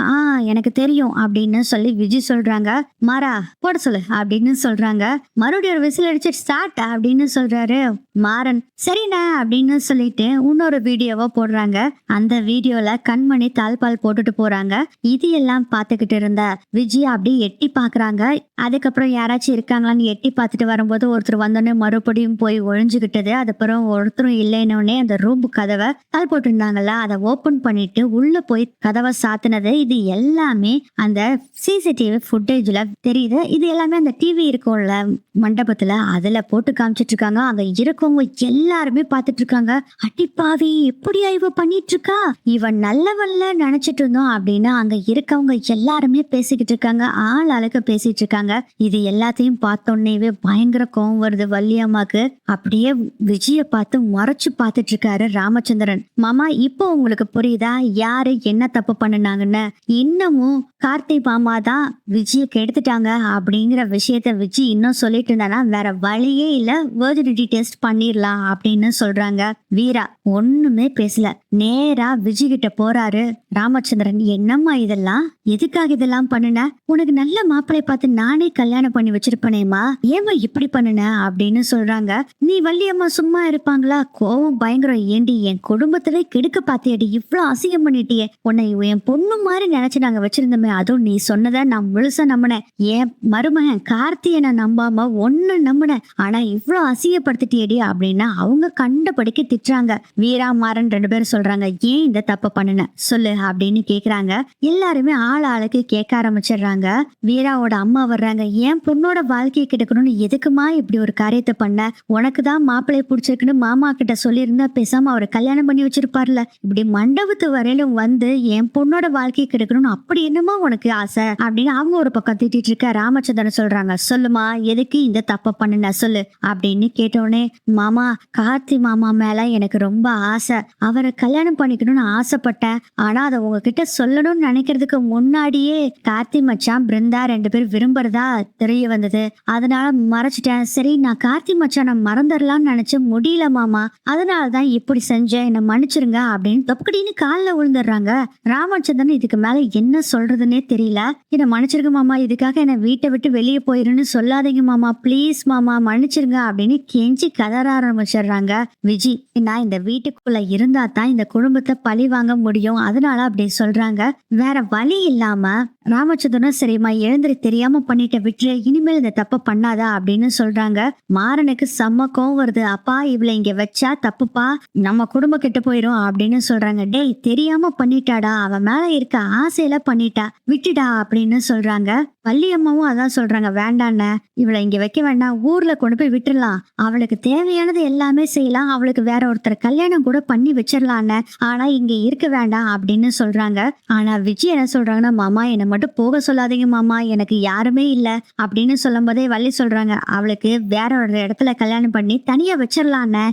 எனக்கு தெரியும் அப்படின்னு சொல்லி விஜய் சொல்றாங்க. மாறா போட சொல்லு அப்படின்னு சொல்றாங்க. மறுபடியும் ஒரு விசில் அடிச்சு ஸ்டார்ட் அப்படின்னு சொல்றாரு மாறன். சரிண்ணா அப்படின்னு சொல்லிட்டு இன்னொரு வீடியோவா போடுறாங்க. அந்த வீடியோல கண்மணி தாழ்பால் போட்டுட்டு போறாங்க. இது எல்லாம் பாத்துக்கிட்டு இருந்த விஜய் அப்படி எட்டி பாக்குறாங்க. அதுக்கப்புறம் யாராச்சும் இருக்காங்களான்னு எட்டி பார்த்துட்டு வரும்போது ஒருத்தர் வந்தோடனே மறுபடியும் போய் ஒழிஞ்சுகிட்டது. அதுக்கப்புறம் ஒருத்தரும் இல்லைன்னொடனே அந்த ரூம் கதவை தாள் போட்டு இருந்தாங்கல்ல, அதை ஓபன் பண்ணிட்டு உள்ள போய் கதவை சாத்தினது, இது எல்லாமே அந்த சிசிடிவி ஃபுட்டேஜ்ல தெரியுது. இது எல்லாமே அந்த டிவி இருக்கும்ல மண்டபத்துல, அதுல போட்டு காமிச்சிட்டு இருக்காங்க. அங்க இருக்கவங்க எல்லாருமே பாத்துட்டு இருக்காங்க. அடிப்பாவி, எப்படியா இவ பண்ணிட்டு இருக்கா, இவன் நல்லவன்ல நினைச்சிட்டு இருந்தோம் அப்படின்னு அங்க இருக்கவங்க எல்லாருமே பேசிக்கிட்டு இருக்காங்க. ஆள் அழக பேசிட்டு இருக்காங்க. இது எல்லாத்தையும் பார்த்தோன்னேவே பயங்கர கோவம் வருது வள்ளியம்மாக்கு. அப்படியே விஜய பார்த்து முறைச்சு பார்த்துட்டு இருக்காரு ராமச்சந்திரன். மாமா, இப்போ உங்களுக்கு புரியுதா யாரு என்ன தப்பு பண்ணுனாங்கன்னு? இன்னமும் கார்த்திக் மாமா தான் விஜய கெடுத்துட்டாங்க அப்படிங்கிற விஷயத்த விஜய் இன்னும் சொல்லிட்டு இருந்தானா வேற வழியே இல்ல, வெர்ஜினிட்டி டெஸ்ட் பண்ணிடலாம் அப்படின்னு சொல்றாங்க. வீரா ஒண்ணுமே பேசல, நேரா விஜய் கிட்ட போறாரு. ராமச்சந்திரன், என்னம்மா இதெல்லாம், எதுக்காக இதெல்லாம் பண்ணுன? உனக்கு நல்ல மாப்பிள்ளை பார்த்து நானே கல்யாணம் பண்ணி வச்சிருப்பனேமா, ஏமா இப்படி பண்ணுன அப்படின்னு சொல்றாங்க. நீ வள்ளியம்மா சும்மா இருப்பாங்களா? கோவம் பயங்கரம். ஏண்டி என் குடும்பத்தவே கெடுக்க பாத்தியடி, இவ்வளவு அசிங்கம் பண்ணிட்டியே, உன்னை என் பொண்ணு மாதிரி நினைச்சு நாங்க வச்சிருந்தோமே, அதுவும் நீ சொன்னதை நான் முழுசா நம்பினேன். என் மருமகன் கார்த்தியை நான் நம்பாம ஒன்னு நம்பினேன், ஆனா இவ்வளவு அசிங்கப்படுத்திட்டியடி அப்படின்னா அவங்க கண்டபடிக்கு திட்டுறாங்க. வீரா மாறன் ரெண்டு பேரும் சொல்றாங்க, ஏன் இந்த தப்ப பண்ணுன சொல்லு அப்படின்னு கேக்குறாங்க. எல்லாருமே ஆள் ஆளுக்கு கேட்க ஆரம்பிச்சிடுறாங்க. வீராவோட அம்மா வர்றாங்க. என் பொண்ணோட வாழ்க்கையை கெடுக்கணும்னு எதுக்குமா இப்படி ஒரு காரியத்தை பண்ண? உனக்கு தான் மாப்பிள்ளைய பிடிச்சிருக்குன்னு மாமா கிட்ட சொல்லியிருந்தா பேசாம அவரை கல்யாணம் பண்ணி வச்சிருப்பார்ல. இப்படி மண்டபத்து வரையிலும் வந்து என் பொண்ணோட வாழ்க்கையை கெடுக்கணும்னு அப்படி என்னமா உனக்கு ஆசை அப்படின்னு அவங்க ஒரு பக்கம் திட்டிட்டு இருக்க. ராமச்சந்திரன் சொல்றாங்க, சொல்லுமா எதுக்கு இந்த தப்ப பண்ணுன சொல்லு அப்படின்னு கேட்டோடனே, மாமா கார்த்தி மாமா மேல எனக்கு ரொம்ப ஆசை, அவரை கல்யாணம் பண்ணிக்கணும்னு ஆசைப்பட்டேன், ஆனா அதை உங்ககிட்ட சொல்லணும்னு நினைக்கிறது முடியறதுக்கு முன்னாடியே கார்த்தி மச்சான் பிருந்தா 2 பேரும் விரும்புறதா தெரிய வந்தது. அதனால மறைச்சிட்டேன். சரி, நான் கார்த்தி மச்சானை மறந்துடலாம்னு நினைச்சு முடியல மாமா. அதனாலதான் இப்படி செஞ்சேன், என்ன மன்னிச்சிருங்க அப்படின்னு தொப்புக்கடின்னு காலில் விழுந்துடுறாங்க. ராமச்சந்திரன் இதுக்கு மேல என்ன சொல்றதுன்னே தெரியல. என்ன மன்னிச்சிருங்க மாமா, இதுக்காக என்ன வீட்டை விட்டு வெளியே போயிருன்னு சொல்லாதீங்க மாமா, ப்ளீஸ் மாமா மன்னிச்சிருங்க அப்படின்னு கெஞ்சி கதற ஆரம்பிச்சிடுறாங்க விஜி. நான் இந்த வீட்டுக்குள்ள இருந்தா தான் இந்த குடும்பத்தை பழி வாங்க முடியும், அதனால அப்படி சொல்றாங்க. வேற வழி இல்லாம ராமச்சந்திரனும் சரிம்மா எழுந்திரி, தெரியாம பண்ணிட்ட, விட்டுரு, இனிமேல் இந்த தப்ப பண்ணாதா அப்படின்னு சொல்றாங்க. மாறனுக்கு செம்ம கோவம் வருது. அப்பா இவளை இங்க வச்சா தப்புப்பா, நம்ம குடும்பம் கெட்டு போயிரும் அப்படின்னு சொல்றாங்க. டேய் தெரியாம பண்ணிட்டாடா, அவன் மேல இருக்க ஆசையில பண்ணிட்டா, விட்டுடா அப்படின்னு சொல்றாங்க. வள்ளியம்மாவும் அதான் சொல்றாங்க. வேண்டாண்ண, இவளை இங்க வைக்க வேண்டாம், ஊர்ல கொண்டு போய் விட்டுடலாம், அவளுக்கு தேவையானது எல்லாமே செய்யலாம், அவளுக்கு வேற ஒருத்தர் கல்யாணம் கூட பண்ணி வச்சிடலான்னு, ஆனா இங்க இருக்க வேண்டாம் அப்படின்னு சொல்றாங்க. ஆனா விஜய் என்ன சொல்றாங்கன்னா, மாமா என்னை மட்டும் போக சொல்லாதீங்க மாமா, எனக்கு யாருமே இல்ல அப்படின்னு சொல்லும் போதே வள்ளி சொல்றாங்க, அவளுக்கு வேற ஒரு இடத்துல கல்யாணம் பண்ணி தனியா வச்சிடலான்னு,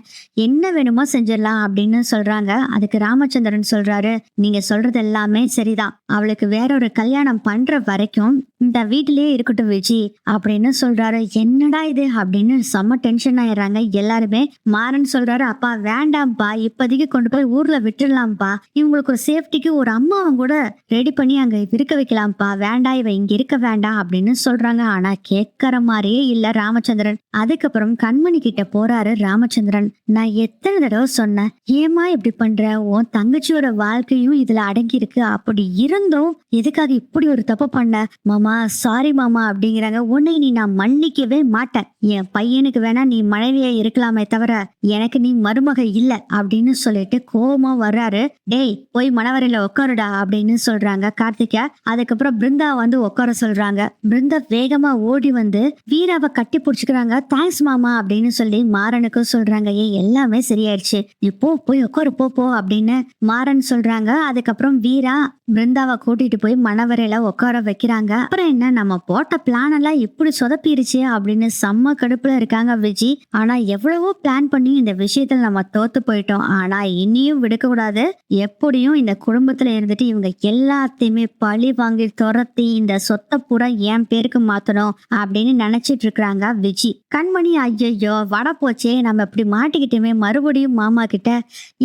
என்ன வேணுமோ செஞ்சிடலாம் அப்படின்னு சொல்றாங்க. அதுக்கு ராமச்சந்திரன் சொல்றாரு, நீங்க சொல்றது எல்லாமே சரிதான், அவளுக்கு வேற ஒரு கல்யாணம் பண்ற வரைக்கும் இந்த வீட்டிலேயே இருக்கட்டும் விஜி அப்படின்னு சொல்றாரு. என்னடா இது அப்படின்னு செம்ம டென்ஷன் ஆயிடுறாங்க எல்லாருமே. மாறன் சொல்றாரு, அப்பா வேண்டாம்ப்பா, இப்போதைக்கு கொண்டு போய் ஊர்ல விட்டுடலாம்ப்பா, இவங்களுக்கு ஒரு சேஃப்டிக்கு ஒரு அம்மாவும் கூட ரெடி பண்ணி அங்க இருக்க வைக்கலாம்ப்பா, வேண்டாம் இவ இங்க இருக்க வேண்டாம் அப்படின்னு சொல்றாங்க. ஆனா கேட்கற மாதிரியே இல்ல ராமச்சந்திரன். அதுக்கப்புறம் கண்மணி கிட்ட போறாரு ராமச்சந்திரன். நான் எத்தனை தடவை சொன்னேன், ஏமா இப்படி பண்ற, உன் தங்கச்சியோட வாழ்க்கையும் இதுல அடங்கி இருக்கு, அப்படி இருந்தும் எதுக்காக இப்படி ஒரு தப்பு பண்ண? மாமா சாரி மாமா அப்படிங்கிறாங்க. உன்னை நீ நான் மன்னிக்கவே மாட்டேன், என் பையனுக்கு வேணா நீ மனைவியா இருக்கலாமே தவிர எனக்கு நீ மருமக இல்ல அப்படின்னு சொல்லிட்டு கோபமா வர்றாரு. டேய் போய் மணவரையில உட்காருடா அப்படின்னு சொல்றாங்க கார்த்திகா. அதுக்கப்புறம் பிருந்தா வந்து உட்கார சொல்றாங்க. பிருந்தா வேகமா ஓடி வந்து வீராவை கட்டி பிடிச்சுக்கிறாங்க. தேங்க்ஸ் மாமா அப்படின்னு சொல்லி மாறனுக்கும் சொல்றாங்க. எல்லாமே சரியாயிடுச்சு, இப்போ போய் உட்காரு போ அப்படின்னு மாறன் சொல்றாங்க. அதுக்கப்புறம் வீரா பிருந்தாவை கூட்டிட்டு போய் மணவரையில உட்கார வைக்கிறாங்க. அப்புறம் என்ன, நம்ம போட்ட பிளான் எல்லாம் இப்படி சொதப்பிருச்சு அப்படின்னு செம்ம கடுப்புல இருக்காங்க விஜி. ஆனா எவ்வளவோ பிளான் பண்ணி இந்த விஷயத்துல நம்ம தோத்து போயிட்டோம், ஆனா இனியும் விடுக்க கூடாது, எப்படியும் இந்த குடும்பத்துல இருந்துட்டு இவங்க எல்லாத்தையுமே பழி வாங்கி துரத்தி இந்த சொத்தை பூரா என் பேருக்கு மாத்தணும் அப்படின்னு நினைச்சிட்டு இருக்கிறாங்க விஜி. கண்மணி ஐயோ வட போச்சே, நம்ம இப்படி மாட்டிக்கிட்டுமே, மறுபடியும் மாமா கிட்ட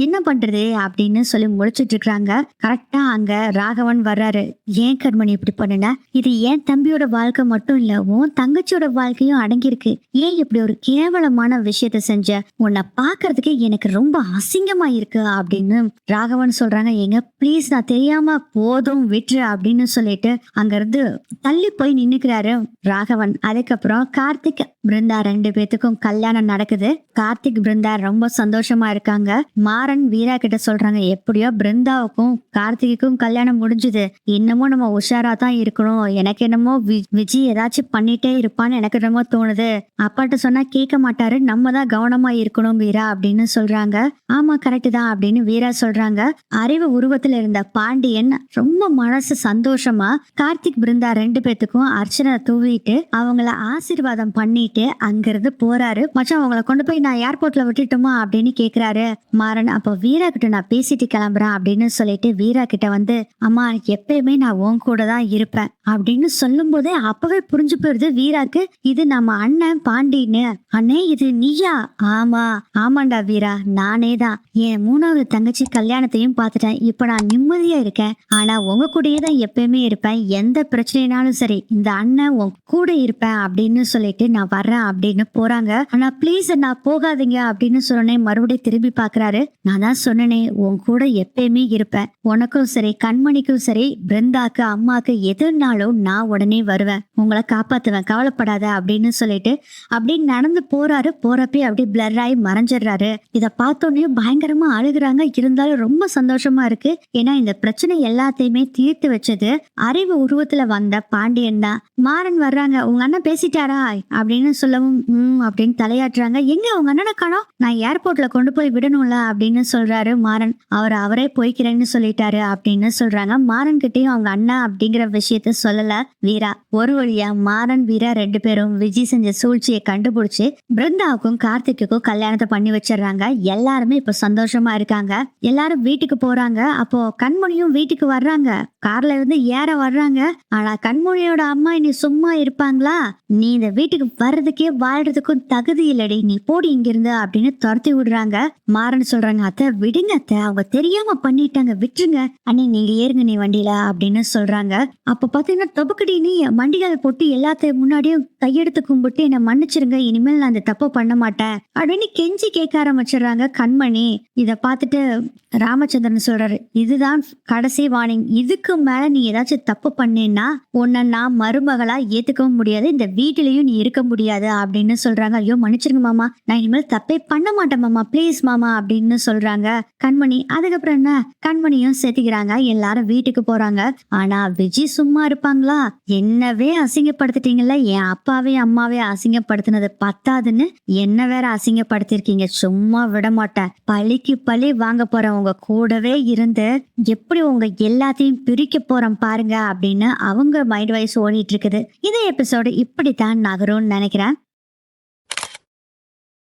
என்ன பண்றது அப்படின்னு சொல்லி முடிச்சிட்டு இருக்கிறாங்க. கரெக்டா அங்க ராகவன் வர்றாரு. ஏன் கண்மணி இப்படி பண்ணுன, இது ஏன் தம்பியோட வாழ்க்கை மட்டும் இல்ல, உன் தங்கச்சியோட வாழ்க்கையும் அடங்கியிருக்கு, ஏன் இப்படி ஒரு கேவலமான விஷயத்த செஞ்ச, உன்னை பாக்குறதுக்கு எனக்கு ரொம்ப அசிங்கமா இருக்கு அப்படின்னு ராகவன் சொல்றாங்க. ஏங்க ப்ளீஸ், நான் தெரியாம, போதும் விட்டுரு அப்படின்னு சொல்லிட்டு அங்க இருந்து தள்ளி போய் நின்னுக்கிறாரு ராகவன். அதுக்கப்புறம் கார்த்திக் பிருந்தா 2 பேத்துக்கும் கல்யாணம் நடக்குது. கார்த்திக் பிருந்தா ரொம்ப சந்தோஷமா இருக்காங்க. மாறன் வீரா கிட்ட சொல்றாங்க, எப்படியோ பிருந்தாவுக்கும் கார்த்திக்குக்கும் கல்யாணம் முடிஞ்சுது, இன்னமும் நம்ம உஷாரா தான் இருக்கணும், எனக்கு என்னமோ விஜய் ஏதாச்சும் பண்ணிட்டே இருப்பான்னு எனக்கு என்னமோ தோணுது, அப்பாட்ட சொன்னா கேட்க மாட்டாரு, நம்ம தான் கவனமா இருக்கணும் வீரா அப்படின்னு சொல்றாங்க. ஆமா கரெக்ட் தான் அப்படின்னு வீரா சொல்றாங்க. அறிவு உருவத்துல இருந்த பாண்டியன் ரொம்ப மனசு சந்தோஷமா கார்த்திக் பிருந்தா 2 பேத்துக்கும் அர்ச்சனை தூவிட்டு அவங்கள ஆசீர்வாதம் பண்ணிட்டு அங்கிருந்து போறாரு. மச்சான் அவங்களை கொண்டு போய் நான் ஏர்போர்ட்ல விட்டுட்டுமா அப்படின்னு கேக்குறாரு மாறன். அப்போ வீரா கிட்ட நான் பேசிட்டு கிளம்புறேன் அப்படின்னு சொல்லிட்டு வீரா கிட்ட வந்து, அம்மா எப்பயுமே நான் உன் கூட தான் இருப்பேன் அப்படின்னு சொல்லும் போதே அப்பவே புரிஞ்சு போயிருது வீராக்கு, இது நம்ம அண்ணன் பாண்டின்னு. அண்ணே இது நீயா? ஆமா ஆமாண்டா வீரா, நானே தான். என் 3வது தங்கச்சி கல்யாணத்தையும் பார்த்துட்டேன், இப்ப நான் நிம்மதியா இருக்கேன், ஆனா உங்க கூடயே தான் எப்பயுமே இருப்பேன், எந்த பிரச்சனைனாலும் சரி இந்த அண்ணன் உன் கூட இருப்பேன் அப்படின்னு சொல்லிட்டு நான் வர்றேன் அப்படின்னு போறாங்க. ஆனா ப்ளீஸ் நான் போகாதீங்க அப்படின்னு சொன்னேன். மறுபடியும் திரும்பி பாக்குறாரு. நான் தான் சொன்னேனே உன் கூட எப்பயுமே இருப்பேன், உனக்கும் சரி கண்மணிக்கும் சரி பிருந்தாக்கு அம்மாக்கு எதுனாலும் நான் உடனே வருவேன், உங்களை காப்பாத்துவேன், கவலைப்படாத அப்படின்னு சொல்லிட்டு அப்படி நடந்து போறாரு. போறப்பே அப்படி பிளர் ஆகி மறைஞ்சிடுறாரு. இத பார்த்தோன்னே பயங்கரமா அழுகுறாங்க. இருந்தாலும் ரொம்ப சந்தோஷமா இருக்கு, ஏன்னா இந்த பிரச்சனை எல்லாத்தையுமே தீர்த்து வச்சது அறிவு உருவத்துல வந்த பாண்டியன் தான். மாறன் வர்றாங்க. உங்க அண்ணன் பேசிட்டாரா அப்படின்னு சொல்லவும் அப்படின்னு தலையாட்டுறாங்க. எங்க உங்க அண்ணனை காணோம், நான் ஏர்போர்ட்ல கொண்டு போய் விடணும்ல அப்படின்னு சொல்றாரு மாறன். அவரே போய்க்கிறேன்னு சொல்லிட்டாரு அப்படின்னு சொல்றாங்க. மாறன் கிட்டயும் அவங்க அண்ணா அப்படிங்கிற விஷயத்த சொல்லல. வீரா. ஒரு வழியா மாறன் வீரா 2 பேரும் விஜி செஞ்ச சூழ்ச்சியை கண்டுபிடிச்சு பிருந்தாவுக்கும் கார்த்திக்குக்கும் கல்யாணத்தை பண்ணி வச்சிடுறாங்க. எல்லாருமே இப்ப சந்தோஷமா இருக்காங்க. எல்லாரும் வீட்டுக்கு போறாங்க. அப்போ கண்மணியும் வீட்டுக்கு வர்றாங்க. கார்ல இருந்து ஏற வர்றாங்க. ஆனா கண்மணியோட அம்மா இனி சும்மா இருப்பாங்களா? நீ இந்த வீட்டுக்கு வர்றதுக்கே வாழ்றதுக்கும் தகுதி இல்லடி, நீ போடி இங்கிருந்து அப்படின்னு துரத்தி விடுறாங்க. மாறன் சொல்றாங்க, அத்தை விடுங்க அத்தை, அவங்க தெரியாம பண்ணிட்டாங்க, விட்டுருங்க அண்ணி, நீங்க ஏறுங்க நீ வண்டியில அப்படின்னு சொல்றாங்க. அப்ப பாத்தீங்கன்னா தொபக்கடி நீ வண்டிகளை போட்டு எல்லாத்தையும் முன்னாடியும் கையெடுத்து கும்பிட்டு என்ன மன்னிச்சிருங்க, இனிமேல் நான் அந்த தப்பு பண்ண மாட்டேன் அப்படின்னு கெஞ்சி கேட்க ஆரம்பிச்சிடுறாங்க கண்மணி. இத பார்த்துட்டு ராமச்சந்திரன் சொல்றாரு, இதுதான் கடைசி வார்னிங், இதுக்கு மேல நீ ஏதாச்சும் தப்பு பண்ணேன்னா உன்னை நான் மருமகளா ஏத்துக்கவும் முடியாது, இந்த வீட்டிலையும் நீ இருக்க முடியாது அப்படின்னு சொல்றாங்க. ஐயோ மன்னிச்சிருங்க மாமா, நான் இனிமேல் தப்பே பண்ண மாட்டேன் மாமா, ப்ளீஸ் மாமா அப்படின்னு சொல்றாங்க கண்மணி. அதுக்கப்புறம் என்ன, கண்மணியும் சேர்த்துக்கிறாங்க. எல்லாரும் வீட்டுக்கு போறாங்க. ஆனா விஜி சும்மா இருப்பாங்களா? என்னவே அசிங்கப்படுத்திட்டீங்கல்ல, என் அப்பாவே அம்மாவே அசிங்கப்படுத்தினது பத்தாதுன்னு என்ன வேற அசிங்கப்படுத்திருக்கீங்க, சும்மா விட மாட்டேன், பழிக்கு பழி வாங்க போறேன், உங்க கூடவே இருந்து எப்படி உங்க எல்லாத்தையும் பிரிக்க போறோம் பாருங்க அப்படின்னு அவங்க மைண்ட் வைஸ் ஓடிட்டு இருக்குது. இந்த எபிசோடு இப்படித்தான் நகரும்னு நினைக்கிறேன்.